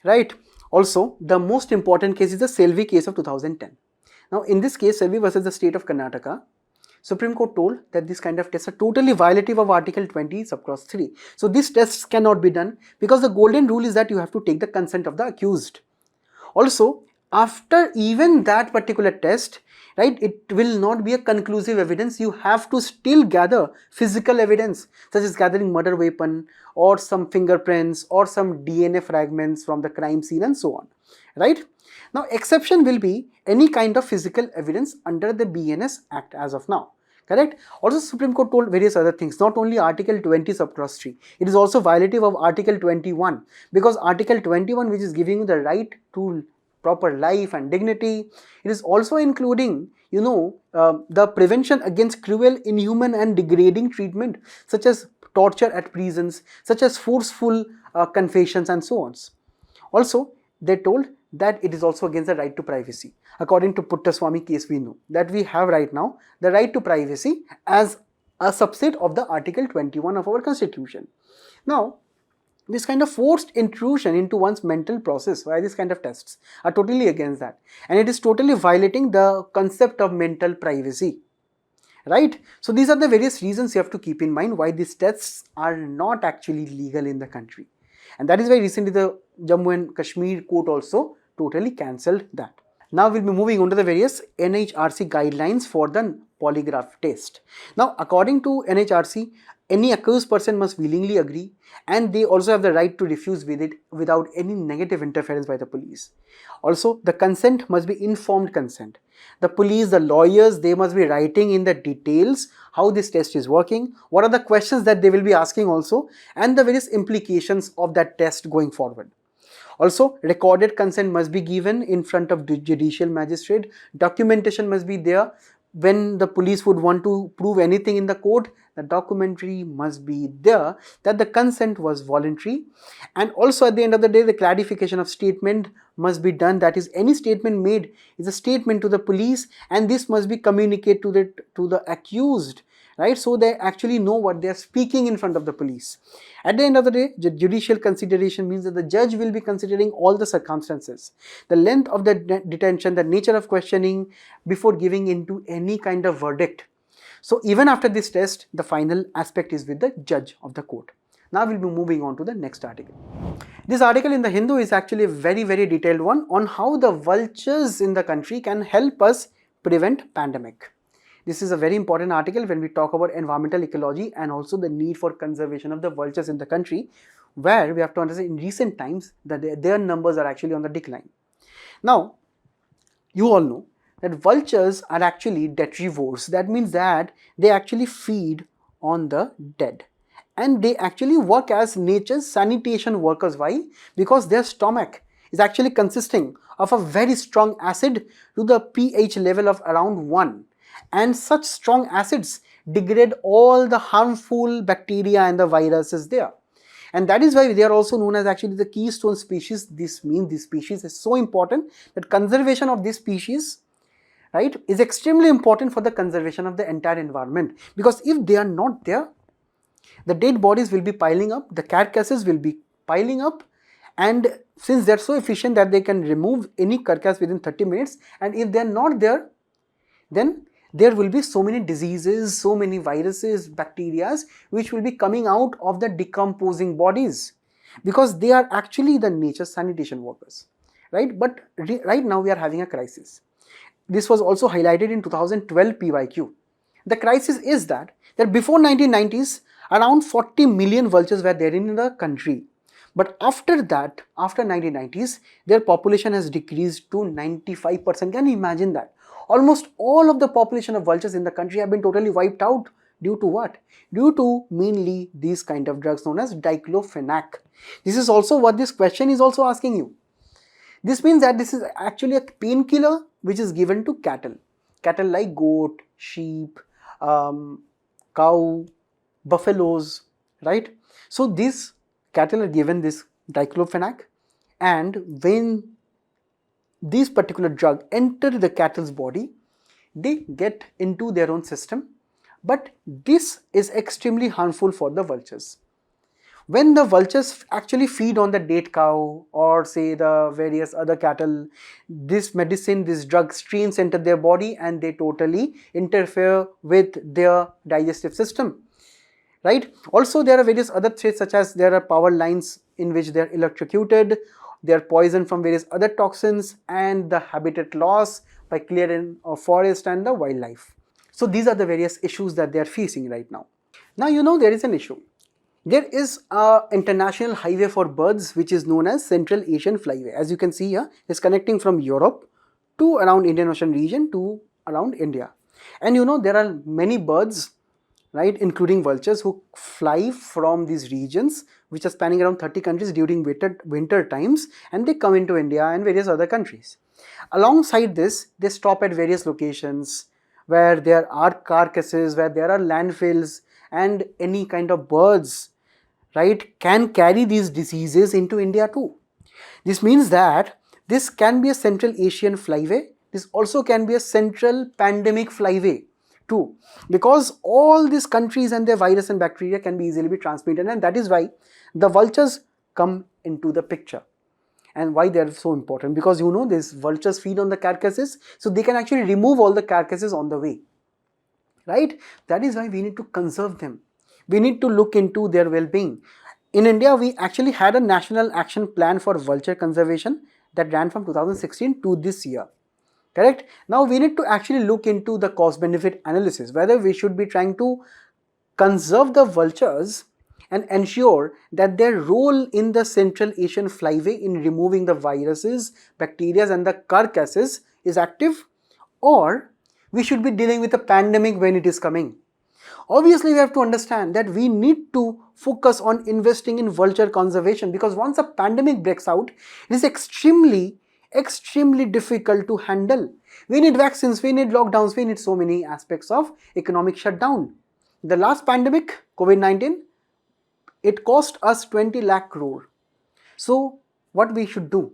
Right? Also, the most important case is the Selvi case of 2010. Now, in this case, Selvi versus the state of Karnataka, Supreme Court told that this kind of tests are totally violative of Article 20 subclause 3. So, these tests cannot be done because the golden rule is that you have to take the consent of the accused. Also, after even that particular test, right, it will not be a conclusive evidence. You have to still gather physical evidence, such as gathering murder weapon or some fingerprints or some DNA fragments from the crime scene and so on. Right? Now, exception will be any kind of physical evidence under the BNS Act as of now. Correct? Also, Supreme Court told various other things, not only Article 20 subclause 3, it is also violative of Article 21, because Article 21, which is giving you the right to proper life and dignity, it is also including, the prevention against cruel, inhuman and degrading treatment, such as torture at prisons, such as forceful confessions and so on. Also, they told that it is also against the right to privacy. According to Puttaswamy case, we know that we have right now the right to privacy as a subset of the Article 21 of our Constitution. Now, this kind of forced intrusion into one's mental process via this kind of tests are totally against that, and it is totally violating the concept of mental privacy. Right? So these are the various reasons you have to keep in mind why these tests are not actually legal in the country, and that is why recently the Jammu and Kashmir court also totally cancelled that. Now we'll be moving on to the various NHRC guidelines for the polygraph test. Now, according to NHRC, any accused person must willingly agree, and they also have the right to refuse with it without any negative interference by the police. Also, the consent must be informed consent. The police, the lawyers, they must be writing in the details how this test is working, what are the questions that they will be asking also, and the various implications of that test going forward. Also, recorded consent must be given in front of the judicial magistrate. Documentation must be there. When the police would want to prove anything in the court, the documentary must be there that the consent was voluntary. And also at the end of the day, the clarification of statement must be done. That is, any statement made is a statement to the police, and this must be communicated to the accused, right? So they actually know what they are speaking in front of the police. At the end of the day, judicial consideration means that the judge will be considering all the circumstances, the length of the detention, the nature of questioning before giving into any kind of verdict. So even after this test, the final aspect is with the judge of the court. Now we'll be moving on to the next article. This article in the Hindu is actually a very, very detailed one on how the vultures in the country can help us prevent pandemic. This is a very important article when we talk about environmental ecology and also the need for conservation of the vultures in the country, where we have to understand in recent times that their numbers are actually on the decline. Now, you all know that vultures are actually detrivores. That means that they actually feed on the dead, and they actually work as nature's sanitation workers. Why? Because their stomach is actually consisting of a very strong acid to the pH level of around 1, and such strong acids degrade all the harmful bacteria and the viruses there. And that is why they are also known as actually the keystone species. This means this species is so important that conservation of this species, right, is extremely important for the conservation of the entire environment, because if they are not there, The dead bodies will be piling up, the carcasses will be piling up, and since they're so efficient that they can remove any carcass within 30 minutes, and if they're not there, then there will be so many diseases, so many viruses, bacteria which will be coming out of the decomposing bodies, because they are actually the nature's sanitation workers, right? But right now we are having a crisis. This was also highlighted in 2012 PYQ. The crisis is that before 1990s, around 40 million vultures were there in the country. But after that, after 1990s, their population has decreased to 95%. Can you imagine that? Almost all of the population of vultures in the country have been totally wiped out. Due to what? Due to mainly these kind of drugs known as diclofenac. This is also what this question is also asking you. This means that this is actually a painkiller which is given to cattle. Cattle like goat, sheep, cow, buffaloes, right? So these cattle are given this diclofenac, and when this particular drug enter the cattle's body, they get into their own system, but this is extremely harmful for the vultures. When the vultures actually feed on the dead cow or say the various other cattle, this medicine, this drug streams enter their body and they totally interfere with their digestive system, right? Also, there are various other threats, such as there are power lines in which they are electrocuted, they are poisoned from various other toxins, and the habitat loss by clearing of forest and the wildlife. So these are the various issues that they are facing right now. Now you know there is an issue. There is an international highway for birds which is known as Central Asian Flyway. As you can see here, it's connecting from Europe to around Indian Ocean region to around India. And you know there are many birds, right, including vultures, who fly from these regions which are spanning around 30 countries during winter times, and they come into India and various other countries. Alongside this, they stop at various locations where there are carcasses, where there are landfills, and any kind of birds, right, can carry these diseases into India too. This means that this can be a Central Asian flyway. This also can be a central pandemic flyway too, because all these countries and their virus and bacteria can be easily be transmitted, and that is why the vultures come into the picture. And why they are so important? Because you know these vultures feed on the carcasses, so they can actually remove all the carcasses on the way, right? That is why we need to conserve them. We need to look into their well-being. In India, we actually had a national action plan for vulture conservation that ran from 2016 to this year. Correct? Now we need to actually look into the cost-benefit analysis, whether we should be trying to conserve the vultures and ensure that their role in the Central Asian flyway in removing the viruses, bacteria and the carcasses is active, or we should be dealing with a pandemic when it is coming. Obviously, we have to understand that we need to focus on investing in vulture conservation, because once a pandemic breaks out, it is extremely difficult to handle. We need vaccines, we need lockdowns, we need so many aspects of economic shutdown. The last pandemic, COVID-19, it cost us 20 lakh crore. So what we should do?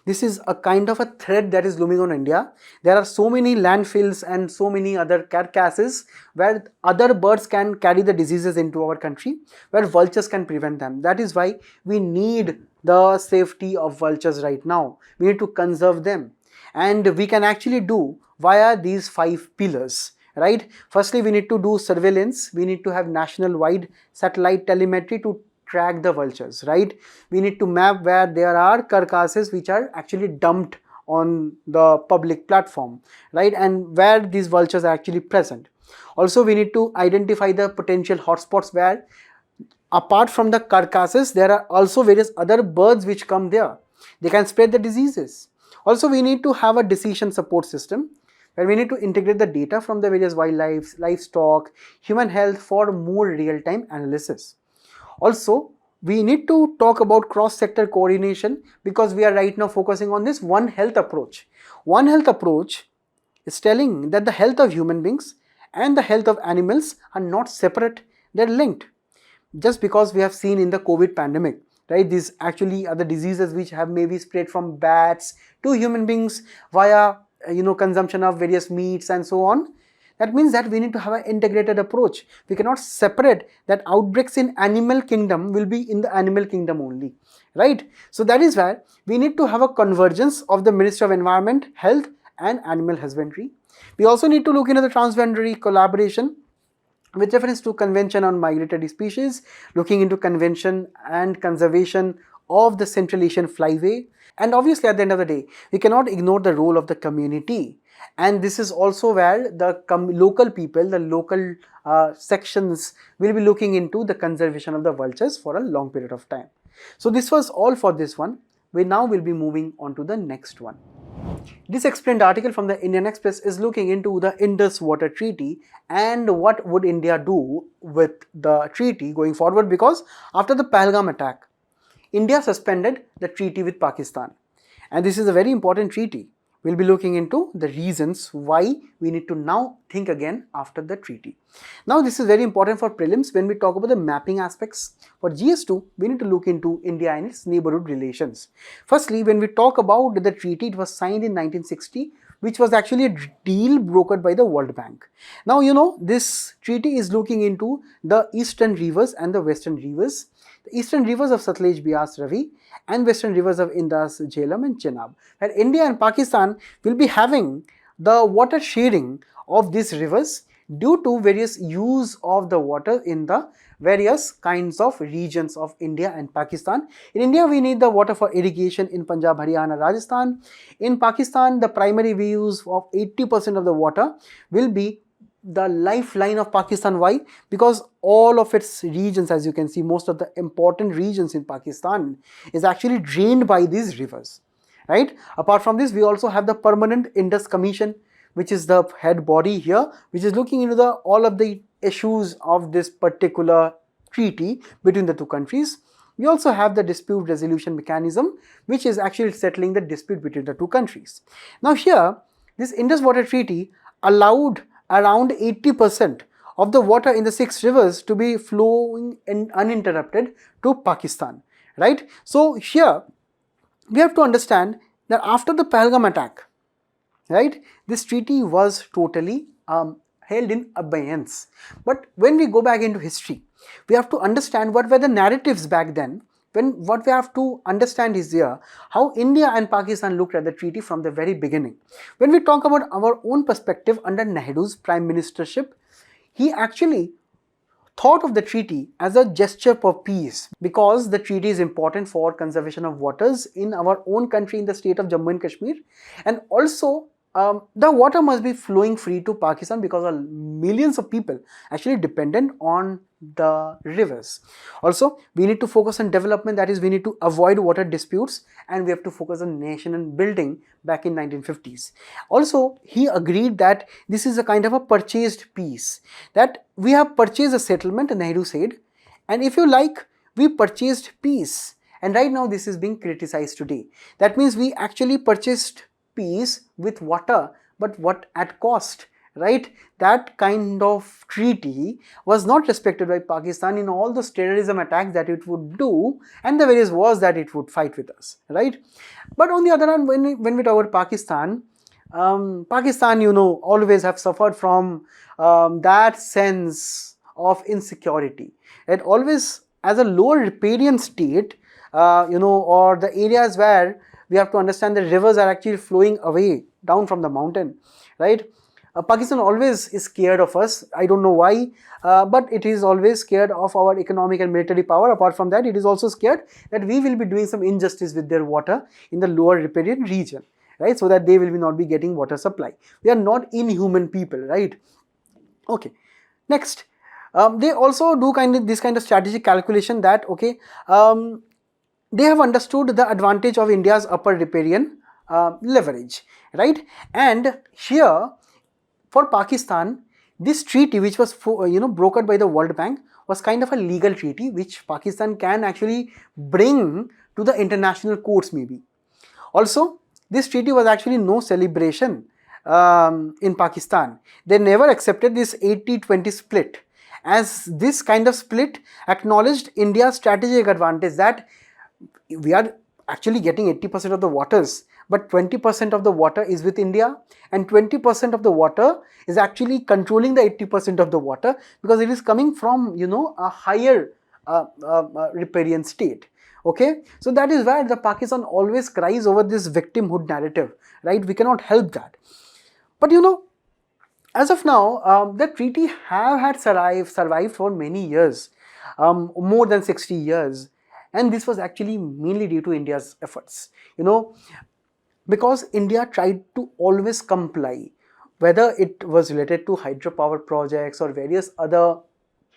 This is a kind of a threat that is looming on India. There are so many landfills and so many other carcasses where other birds can carry the diseases into our country, where vultures can prevent them. That is why we need the safety of vultures right now. We need to conserve them, and we can actually do via these 5 pillars. Right? Firstly, we need to do surveillance. We need to have national-wide satellite telemetry to track the vultures, right? We need to map where there are carcasses which are actually dumped on the public platform, right? And where these vultures are actually present. Also, we need to identify the potential hotspots where, apart from the carcasses, there are also various other birds which come there. They can spread the diseases. Also, we need to have a decision support system, where we need to integrate the data from the various wildlife, livestock, human health for more real-time analysis. Also, we need to talk about cross-sector coordination, because we are right now focusing on this One Health approach. One Health approach is telling that the health of human beings and the health of animals are not separate, they're linked. Just because we have seen in the COVID pandemic, right, these actually are the diseases which have maybe spread from bats to human beings via consumption of various meats and so on. That means that we need to have an integrated approach. We cannot separate that outbreaks in animal kingdom will be in the animal kingdom only, right? So that is where we need to have a convergence of the Ministry of Environment, Health and Animal Husbandry. We also need to look into the transboundary collaboration with reference to Convention on Migratory Species, looking into convention and conservation of the Central Asian flyway. And obviously at the end of the day, we cannot ignore the role of the community. And this is also where the local people, the local sections will be looking into the conservation of the vultures for a long period of time. So this was all for this one. We now will be moving on to the next one. This explained article from the Indian Express is looking into the Indus Water Treaty and what would India do with the treaty going forward, because after the Pahalgam attack, India suspended the treaty with Pakistan, and this is a very important treaty. We'll be looking into the reasons why we need to now think again after the treaty. Now this is very important for prelims when we talk about the mapping aspects. For GS2, we need to look into India and its neighborhood relations. Firstly, when we talk about the treaty, it was signed in 1960, which was actually a deal brokered by the World Bank. Now you know this treaty is looking into the eastern rivers and the western rivers. The eastern rivers of Satluj, Beas, Ravi, and western rivers of Indus, Jhelum and Chenab, where India and Pakistan will be having the water sharing of these rivers due to various use of the water in the various kinds of regions of India and Pakistan. In India, we need the water for irrigation in Punjab, Haryana, Rajasthan. In Pakistan, the primary use of 80% of the water will be the lifeline of Pakistan. Why? Because all of its regions, as you can see, most of the important regions in Pakistan is actually drained by these rivers, right? Apart from this, we also have the Permanent Indus Commission, which is the head body here, which is looking into all of the issues of this particular treaty between the two countries. We also have the dispute resolution mechanism, which is actually settling the dispute between the two countries. Now here, this Indus Water Treaty allowed around 80% of the water in the 6 rivers to be flowing uninterrupted to Pakistan, right? So here, we have to understand that after the Pahalgam attack, right, this treaty was totally held in abeyance. But when we go back into history, we have to understand what were the narratives back then. What we have to understand is here how India and Pakistan looked at the treaty from the very beginning. When we talk about our own perspective under Nehru's prime ministership, he actually thought of the treaty as a gesture for peace, because the treaty is important for conservation of waters in our own country, in the state of Jammu and Kashmir, and also the water must be flowing free to Pakistan because millions of people actually dependent on the rivers. Also, we need to focus on development, that is, we need to avoid water disputes, and we have to focus on nation and building back in 1950s. Also, he agreed that this is a kind of a purchased peace, that we have purchased a settlement, Nehru said, and if you like, we purchased peace. And right now this is being criticized today. That means we actually purchased peace with water, but what at cost, right? That kind of treaty was not respected by Pakistan in all those terrorism attacks that it would do and the various wars that it would fight with us, right? But on the other hand, when we talk about Pakistan, Pakistan, you know, always have suffered from that sense of insecurity. It always, as a lower riparian state, you know, or the areas where we have to understand the rivers are actually flowing away down from the mountain, right? Pakistan always is scared of us. I don't know why, but it is always scared of our economic and military power. Apart from that, it is also scared that we will be doing some injustice with their water in the lower riparian region, right? So that they will not be getting water supply. We are not inhuman people, right? Okay. Next, they also do this kind of strategic calculation that, okay, they have understood the advantage of India's upper riparian leverage, right? And here, for Pakistan, this treaty, which was brokered by the World Bank, was kind of a legal treaty which Pakistan can actually bring to the international courts maybe. Also, this treaty was actually no celebration in Pakistan. They never accepted this 80-20 split, as this kind of split acknowledged India's strategic advantage that we are actually getting 80% of the waters, but 20% of the water is with India, and 20% of the water is actually controlling the 80% of the water, because it is coming from, a higher riparian state. Okay, so that is why the Pakistan always cries over this victimhood narrative, right? We cannot help that. But as of now, the treaty have had survived for many years, more than 60 years, and this was actually mainly due to India's efforts. Because India tried to always comply, whether it was related to hydropower projects or various other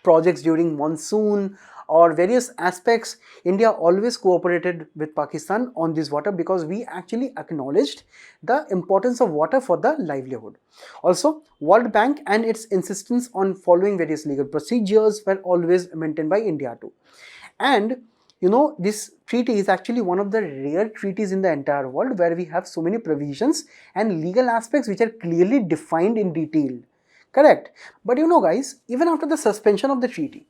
projects during monsoon or various aspects. India always cooperated with Pakistan on this water, because we actually acknowledged the importance of water for the livelihood. Also, World Bank and its insistence on following various legal procedures were always maintained by India too. And this treaty is actually one of the rare treaties in the entire world where we have so many provisions and legal aspects which are clearly defined in detail. Correct? But guys, even after the suspension of the treaty,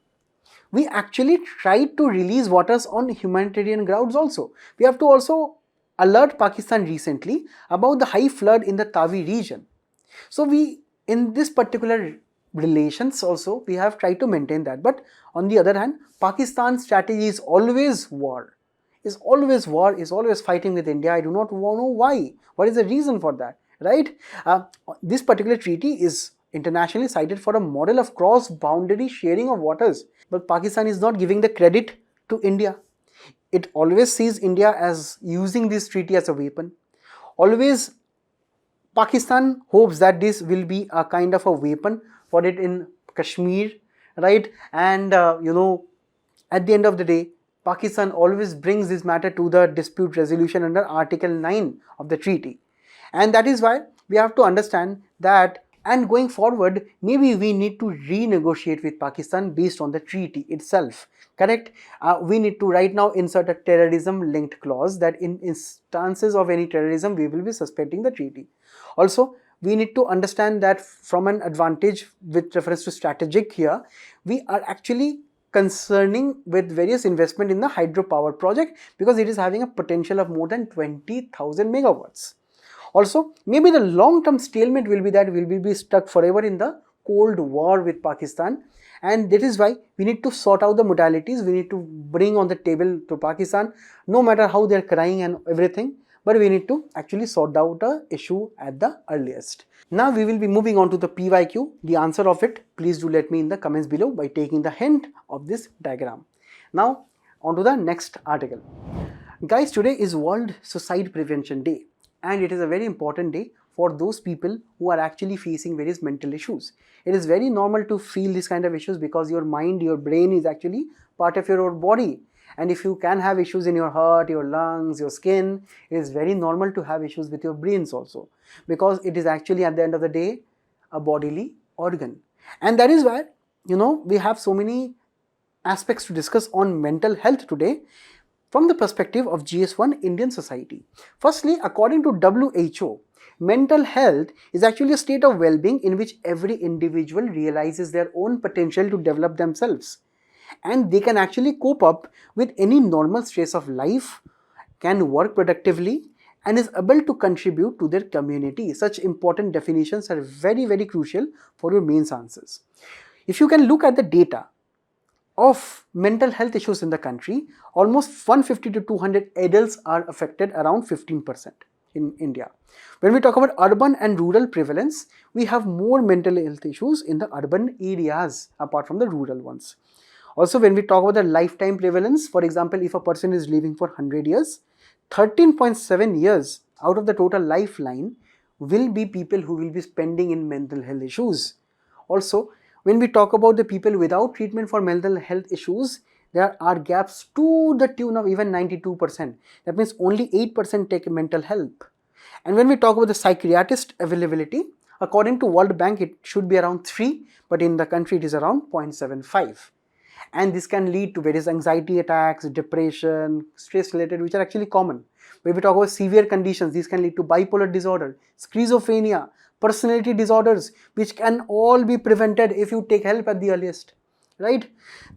we actually tried to release waters on humanitarian grounds also. We have to also alert Pakistan recently about the high flood in the Tavi region. So in this particular relations also, we have tried to maintain that. But on the other hand, Pakistan's strategy is always war. Is always fighting with India. I do not know why. What is the reason for that, right? This particular treaty is internationally cited for a model of cross-boundary sharing of waters. But Pakistan is not giving the credit to India. It always sees India as using this treaty as a weapon. Always Pakistan hopes that this will be a kind of a weapon for it in Kashmir, right? And at the end of the day, Pakistan always brings this matter to the dispute resolution under Article 9 of the treaty. And that is why we have to understand that, and going forward, maybe we need to renegotiate with Pakistan based on the treaty itself. Correct? We need to right now insert a terrorism linked clause that in instances of any terrorism, we will be suspending the treaty. Also, we need to understand that from an advantage with reference to strategic here, we are actually concerning with various investment in the hydropower project, because it is having a potential of more than 20,000 megawatts. Also, maybe the long-term stalemate will be that we will be stuck forever in the Cold War with Pakistan, and that is why we need to sort out the modalities. We need to bring on the table to Pakistan, no matter how they are crying and everything, but we need to actually sort out the issue at the earliest. Now we will be moving on to the PYQ. The answer of it, please do let me in the comments below by taking the hint of this diagram. Now on to the next article. Guys, today is World Suicide Prevention Day, and it is a very important day for those people who are actually facing various mental issues. It is very normal to feel this kind of issues, because your mind, your brain is actually part of your body. And if you can have issues in your heart, your lungs, your skin, it is very normal to have issues with your brains also, because it is actually at the end of the day a bodily organ. And that is why we have so many aspects to discuss on mental health today from the perspective of GS1 Indian society. Firstly, according to WHO, mental health is actually a state of well-being in which every individual realizes their own potential to develop themselves, and they can actually cope up with any normal stress of life, can work productively, and is able to contribute to their community. Such important definitions are very, very crucial for your mains answers. If you can look at the data of mental health issues in the country, almost 150 to 200 adults are affected, around 15% in India. When we talk about urban and rural prevalence, we have more mental health issues in the urban areas apart from the rural ones. Also, when we talk about the lifetime prevalence, for example, if a person is living for 100 years, 13.7 years out of the total lifeline will be people who will be spending in mental health issues. Also, when we talk about the people without treatment for mental health issues, there are gaps to the tune of even 92%. That means only 8% take mental help. And when we talk about the psychiatrist availability, according to World Bank, it should be around 3, but in the country it is around 0.75. And this can lead to various anxiety attacks, depression, stress related, which are actually common. When we talk about severe conditions, these can lead to bipolar disorder, schizophrenia, personality disorders, which can all be prevented if you take help at the earliest. Right?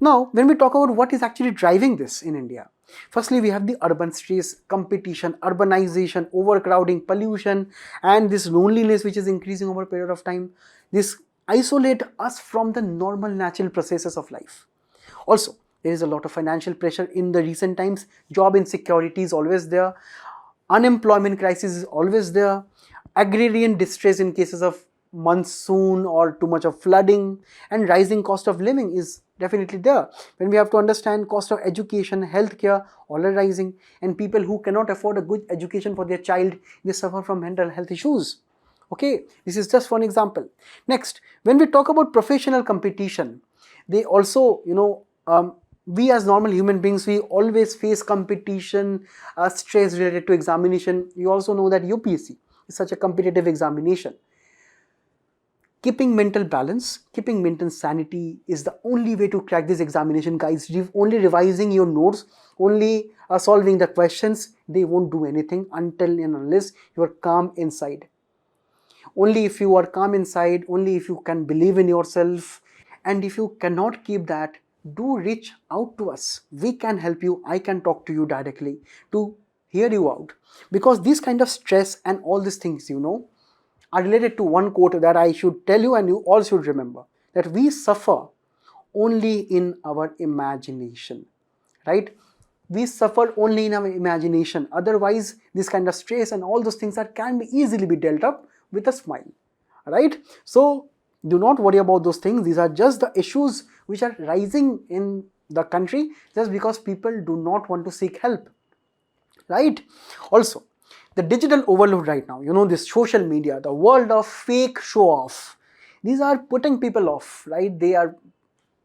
Now, when we talk about what is actually driving this in India, Firstly, we have the urban stress, competition, urbanization, overcrowding, pollution, and this loneliness which is increasing over a period of time. This isolate us from the normal natural processes of life. Also, there is a lot of financial pressure in the recent times. Job insecurity is always there. Unemployment crisis is always there. Agrarian distress in cases of monsoon or too much of flooding, and rising cost of living is definitely there. When we have to understand cost of education, healthcare, all are rising, and people who cannot afford a good education for their child, they suffer from mental health issues. Okay, this is just one example. Next, when we talk about professional competition, they also, we as normal human beings, we always face competition, stress related to examination. You also know that UPSC is such a competitive examination. Keeping mental balance, keeping mental sanity is the only way to crack this examination, guys. Only revising your notes, only solving the questions, they won't do anything until and unless you are calm inside. Only if you are calm inside, only if you can believe in yourself, and if you cannot keep that, do reach out to us. We can help you. I can talk to you directly to hear you out, because this kind of stress and all these things, are related to one quote that I should tell you and you all should remember, that we suffer only in our imagination, right? We suffer only in our imagination. Otherwise, this kind of stress and all those things that can be easily be dealt up with a smile, right? So do not worry about those things. These are just the issues which are rising in the country just because people do not want to seek help, right? Also, the digital overload right now, this social media, the world of fake show off, these are putting people off, right? They are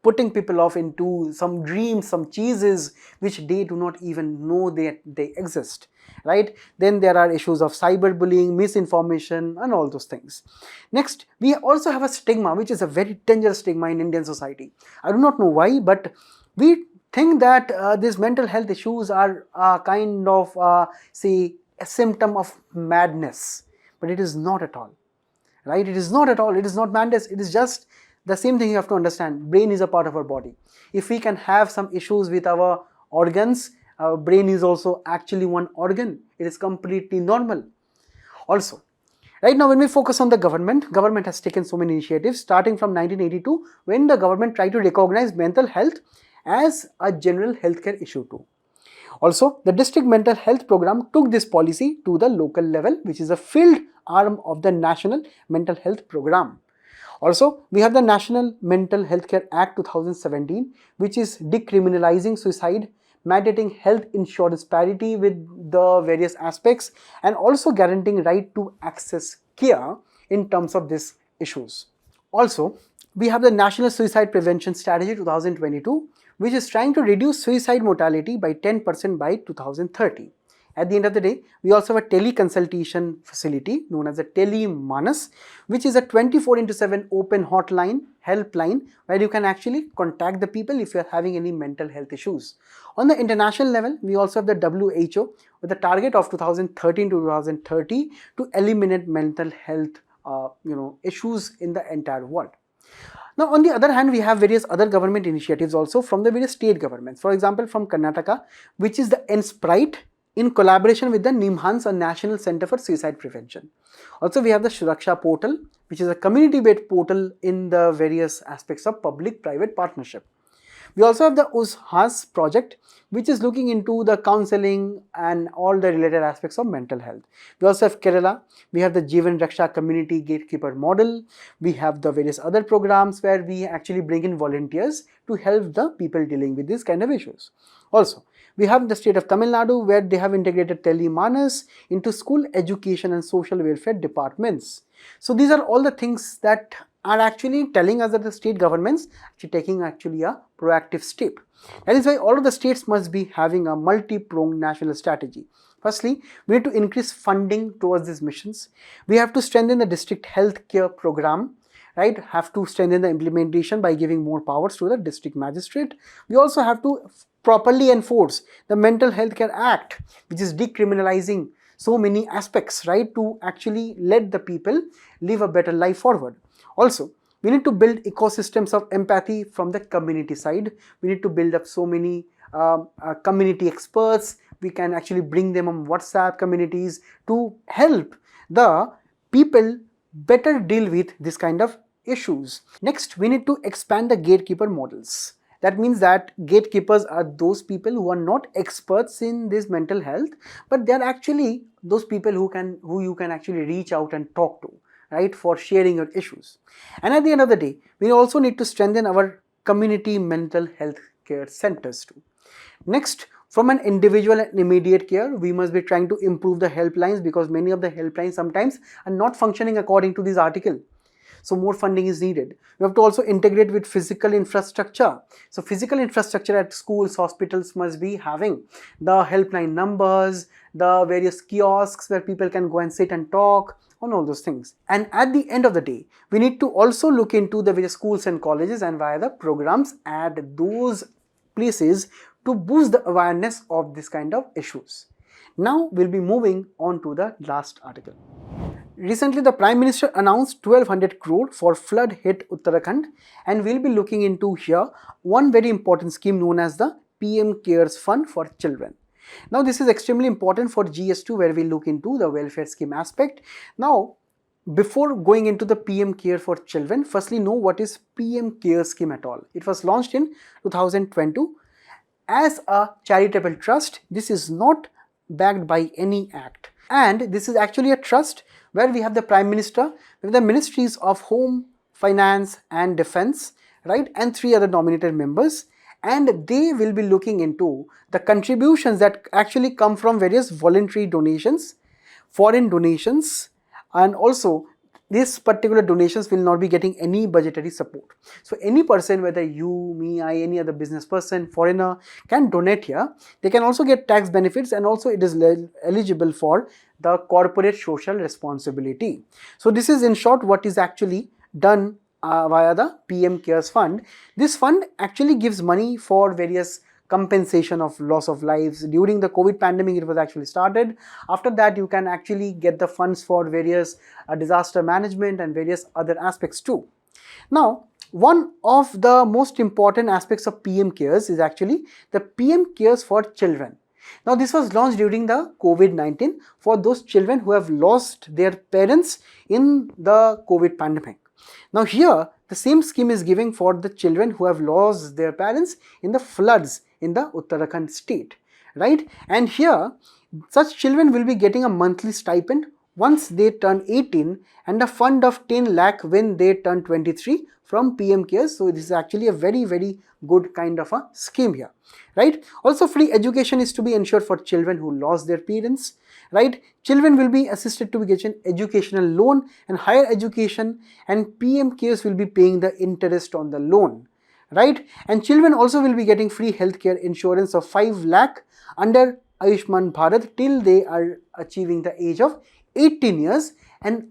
putting people off into some dreams, some cheeses which they do not even know they exist, right? Then there are issues of cyberbullying, misinformation, and all those things. Next, we also have a stigma, which is a very dangerous stigma in Indian society. I do not know why, but we think that these mental health issues are kind of, say, a symptom of madness, but it is not at all, right? It is not at all. It is not madness. It is just the same thing. You have to understand, brain is a part of our body. If we can have some issues with our organs, our brain is also actually one organ. It is completely normal. Also, right now when we focus on the government has taken so many initiatives starting from 1982, when the government tried to recognize mental health as a general healthcare issue too. Also, the district mental health program took this policy to the local level, which is a field arm of the National Mental Health Program. Also, we have the National Mental Health Care Act 2017, which is decriminalizing suicide, mandating health insurance parity with the various aspects, and also guaranteeing right to access care in terms of these issues. Also, we have the National Suicide Prevention Strategy 2022, which is trying to reduce suicide mortality by 10% by 2030. At the end of the day, we also have a teleconsultation facility known as a Telemanas, which is a 24/7 open hotline, helpline, where you can actually contact the people if you are having any mental health issues. On the international level, we also have the WHO with a target of 2013 to 2030 to eliminate mental health issues in the entire world. Now, on the other hand, we have various other government initiatives also from the various state governments. For example, from Karnataka, which is the NSPRITE in collaboration with the NIMHANS, a National Center for Suicide Prevention. Also, we have the Suraksha portal, which is a community-based portal in the various aspects of public-private partnership. We also have the USHAS project, which is looking into the counseling and all the related aspects of mental health. We also have Kerala. We have the Jeevan Raksha community gatekeeper model. We have the various other programs where we actually bring in volunteers to help the people dealing with these kind of issues. Also, we have the state of Tamil Nadu, where they have integrated Telemanas into school education and social welfare departments. So these are all the things that are actually telling us that the state governments are taking actually a proactive step. That is why all of the states must be having a multi-pronged national strategy. Firstly, we need to increase funding towards these missions. We have to strengthen the district health care program, right? Have to strengthen the implementation by giving more powers to the district magistrate. We also have to properly enforce the Mental Health Care Act, which is decriminalizing so many aspects, right, to actually let the people live a better life forward. Also, We need to build ecosystems of empathy from the community side. We need to build up so many community experts. We can actually bring them on WhatsApp communities to help the people better deal with this kind of issues. Next, we need to expand the gatekeeper models. That means that gatekeepers are those people who are not experts in this mental health, but they are actually those people who you can actually reach out and talk to, right, for sharing your issues. And at the end of the day, we also need to strengthen our community mental health care centers too. Next, from an individual and immediate care, we must be trying to improve the helplines, because many of the helplines sometimes are not functioning according to this article. So more funding is needed. We have to also integrate with physical infrastructure. So physical infrastructure at schools, hospitals must be having the helpline numbers, the various kiosks where people can go and sit and talk on all those things. And at the end of the day, we need to also look into the various schools and colleges and via the programs at those places to boost the awareness of this kind of issues. Now we'll be moving on to the last article. Recently, the Prime Minister announced 1200 crore for flood hit Uttarakhand, and we'll be looking into here one very important scheme known as the PM Cares Fund for Children. Now, this is extremely important for GS2, where we look into the welfare scheme aspect. Now, before going into the PM Care for Children, firstly know what is PM Care scheme at all. It was launched in 2020 as a charitable trust. This is not backed by any act, and this is actually a trust where we have the Prime Minister, with the Ministries of Home, Finance and Defence, right, and 3 other nominated members, and they will be looking into the contributions that actually come from various voluntary donations, foreign donations, and also these particular donations will not be getting any budgetary support. So any person, whether you, me, I, any other business person, foreigner, can donate here. They can also get tax benefits, and also it is eligible for the corporate social responsibility. So this is in short what is actually done via the PM Cares Fund. This fund actually gives money for various compensation of loss of lives. During the COVID pandemic, it was actually started. After that, you can actually get the funds for various disaster management and various other aspects too. Now, one of the most important aspects of PM Cares is actually the PM Cares for Children. Now, this was launched during the COVID-19 for those children who have lost their parents in the COVID pandemic. Now, here the same scheme is giving for the children who have lost their parents in the floods in the Uttarakhand state, right? And here such children will be getting a monthly stipend once they turn 18, and a fund of 10 lakh when they turn 23 from PM Cares. So this is actually a very good kind of a scheme here, right? Also, free education is to be ensured for children who lost their parents, right? Children will be assisted to get an educational loan and higher education, and PM Cares will be paying the interest on the loan, right? And children also will be getting free healthcare insurance of 5 lakh under Ayushman Bharat till they are achieving the age of 18 years, and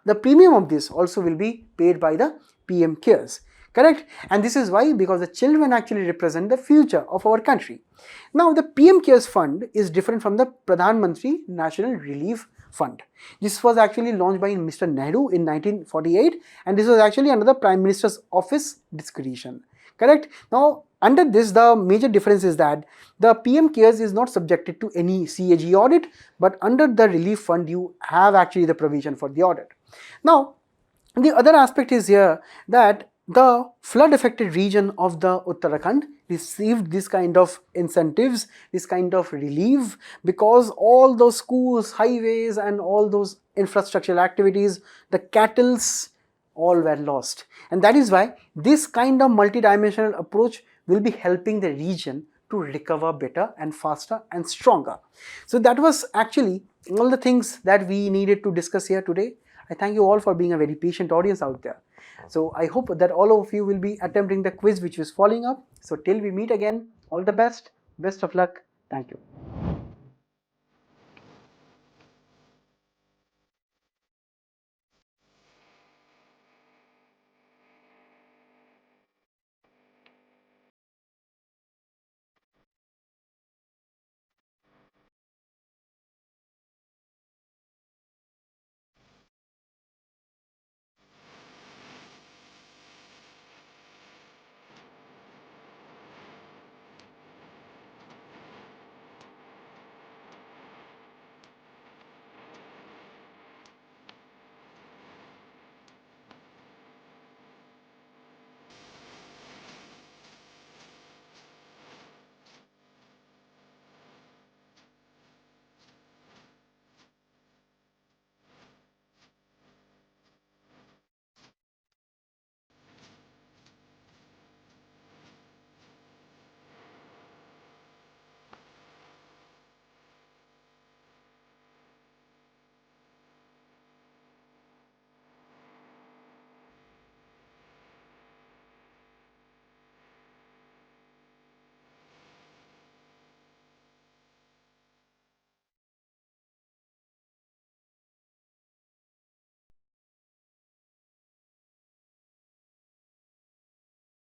the premium of this also will be paid by the PM Cares, correct? And this is why, because the children actually represent the future of our country. Now, the PM Cares Fund is different from the Pradhan Mantri National Relief Fund. This was actually launched by Mr. Nehru in 1948, and this was actually under the Prime Minister's office discretion, correct? Now, under this, the major difference is that the PM Cares is not subjected to any CAG audit, but under the relief fund, you have actually the provision for the audit. Now, the other aspect is here that the flood affected region of the Uttarakhand received this kind of incentives, this kind of relief, because all those schools, highways and all those infrastructural activities, the cattles all were lost. And that is why this kind of multidimensional approach will be helping the region to recover better and faster and stronger. So that was actually all the things that we needed to discuss here today. I thank you all for being a very patient audience out there. So I hope that all of you will be attempting the quiz which is following up. So till we meet again, all the best of luck. Thank you.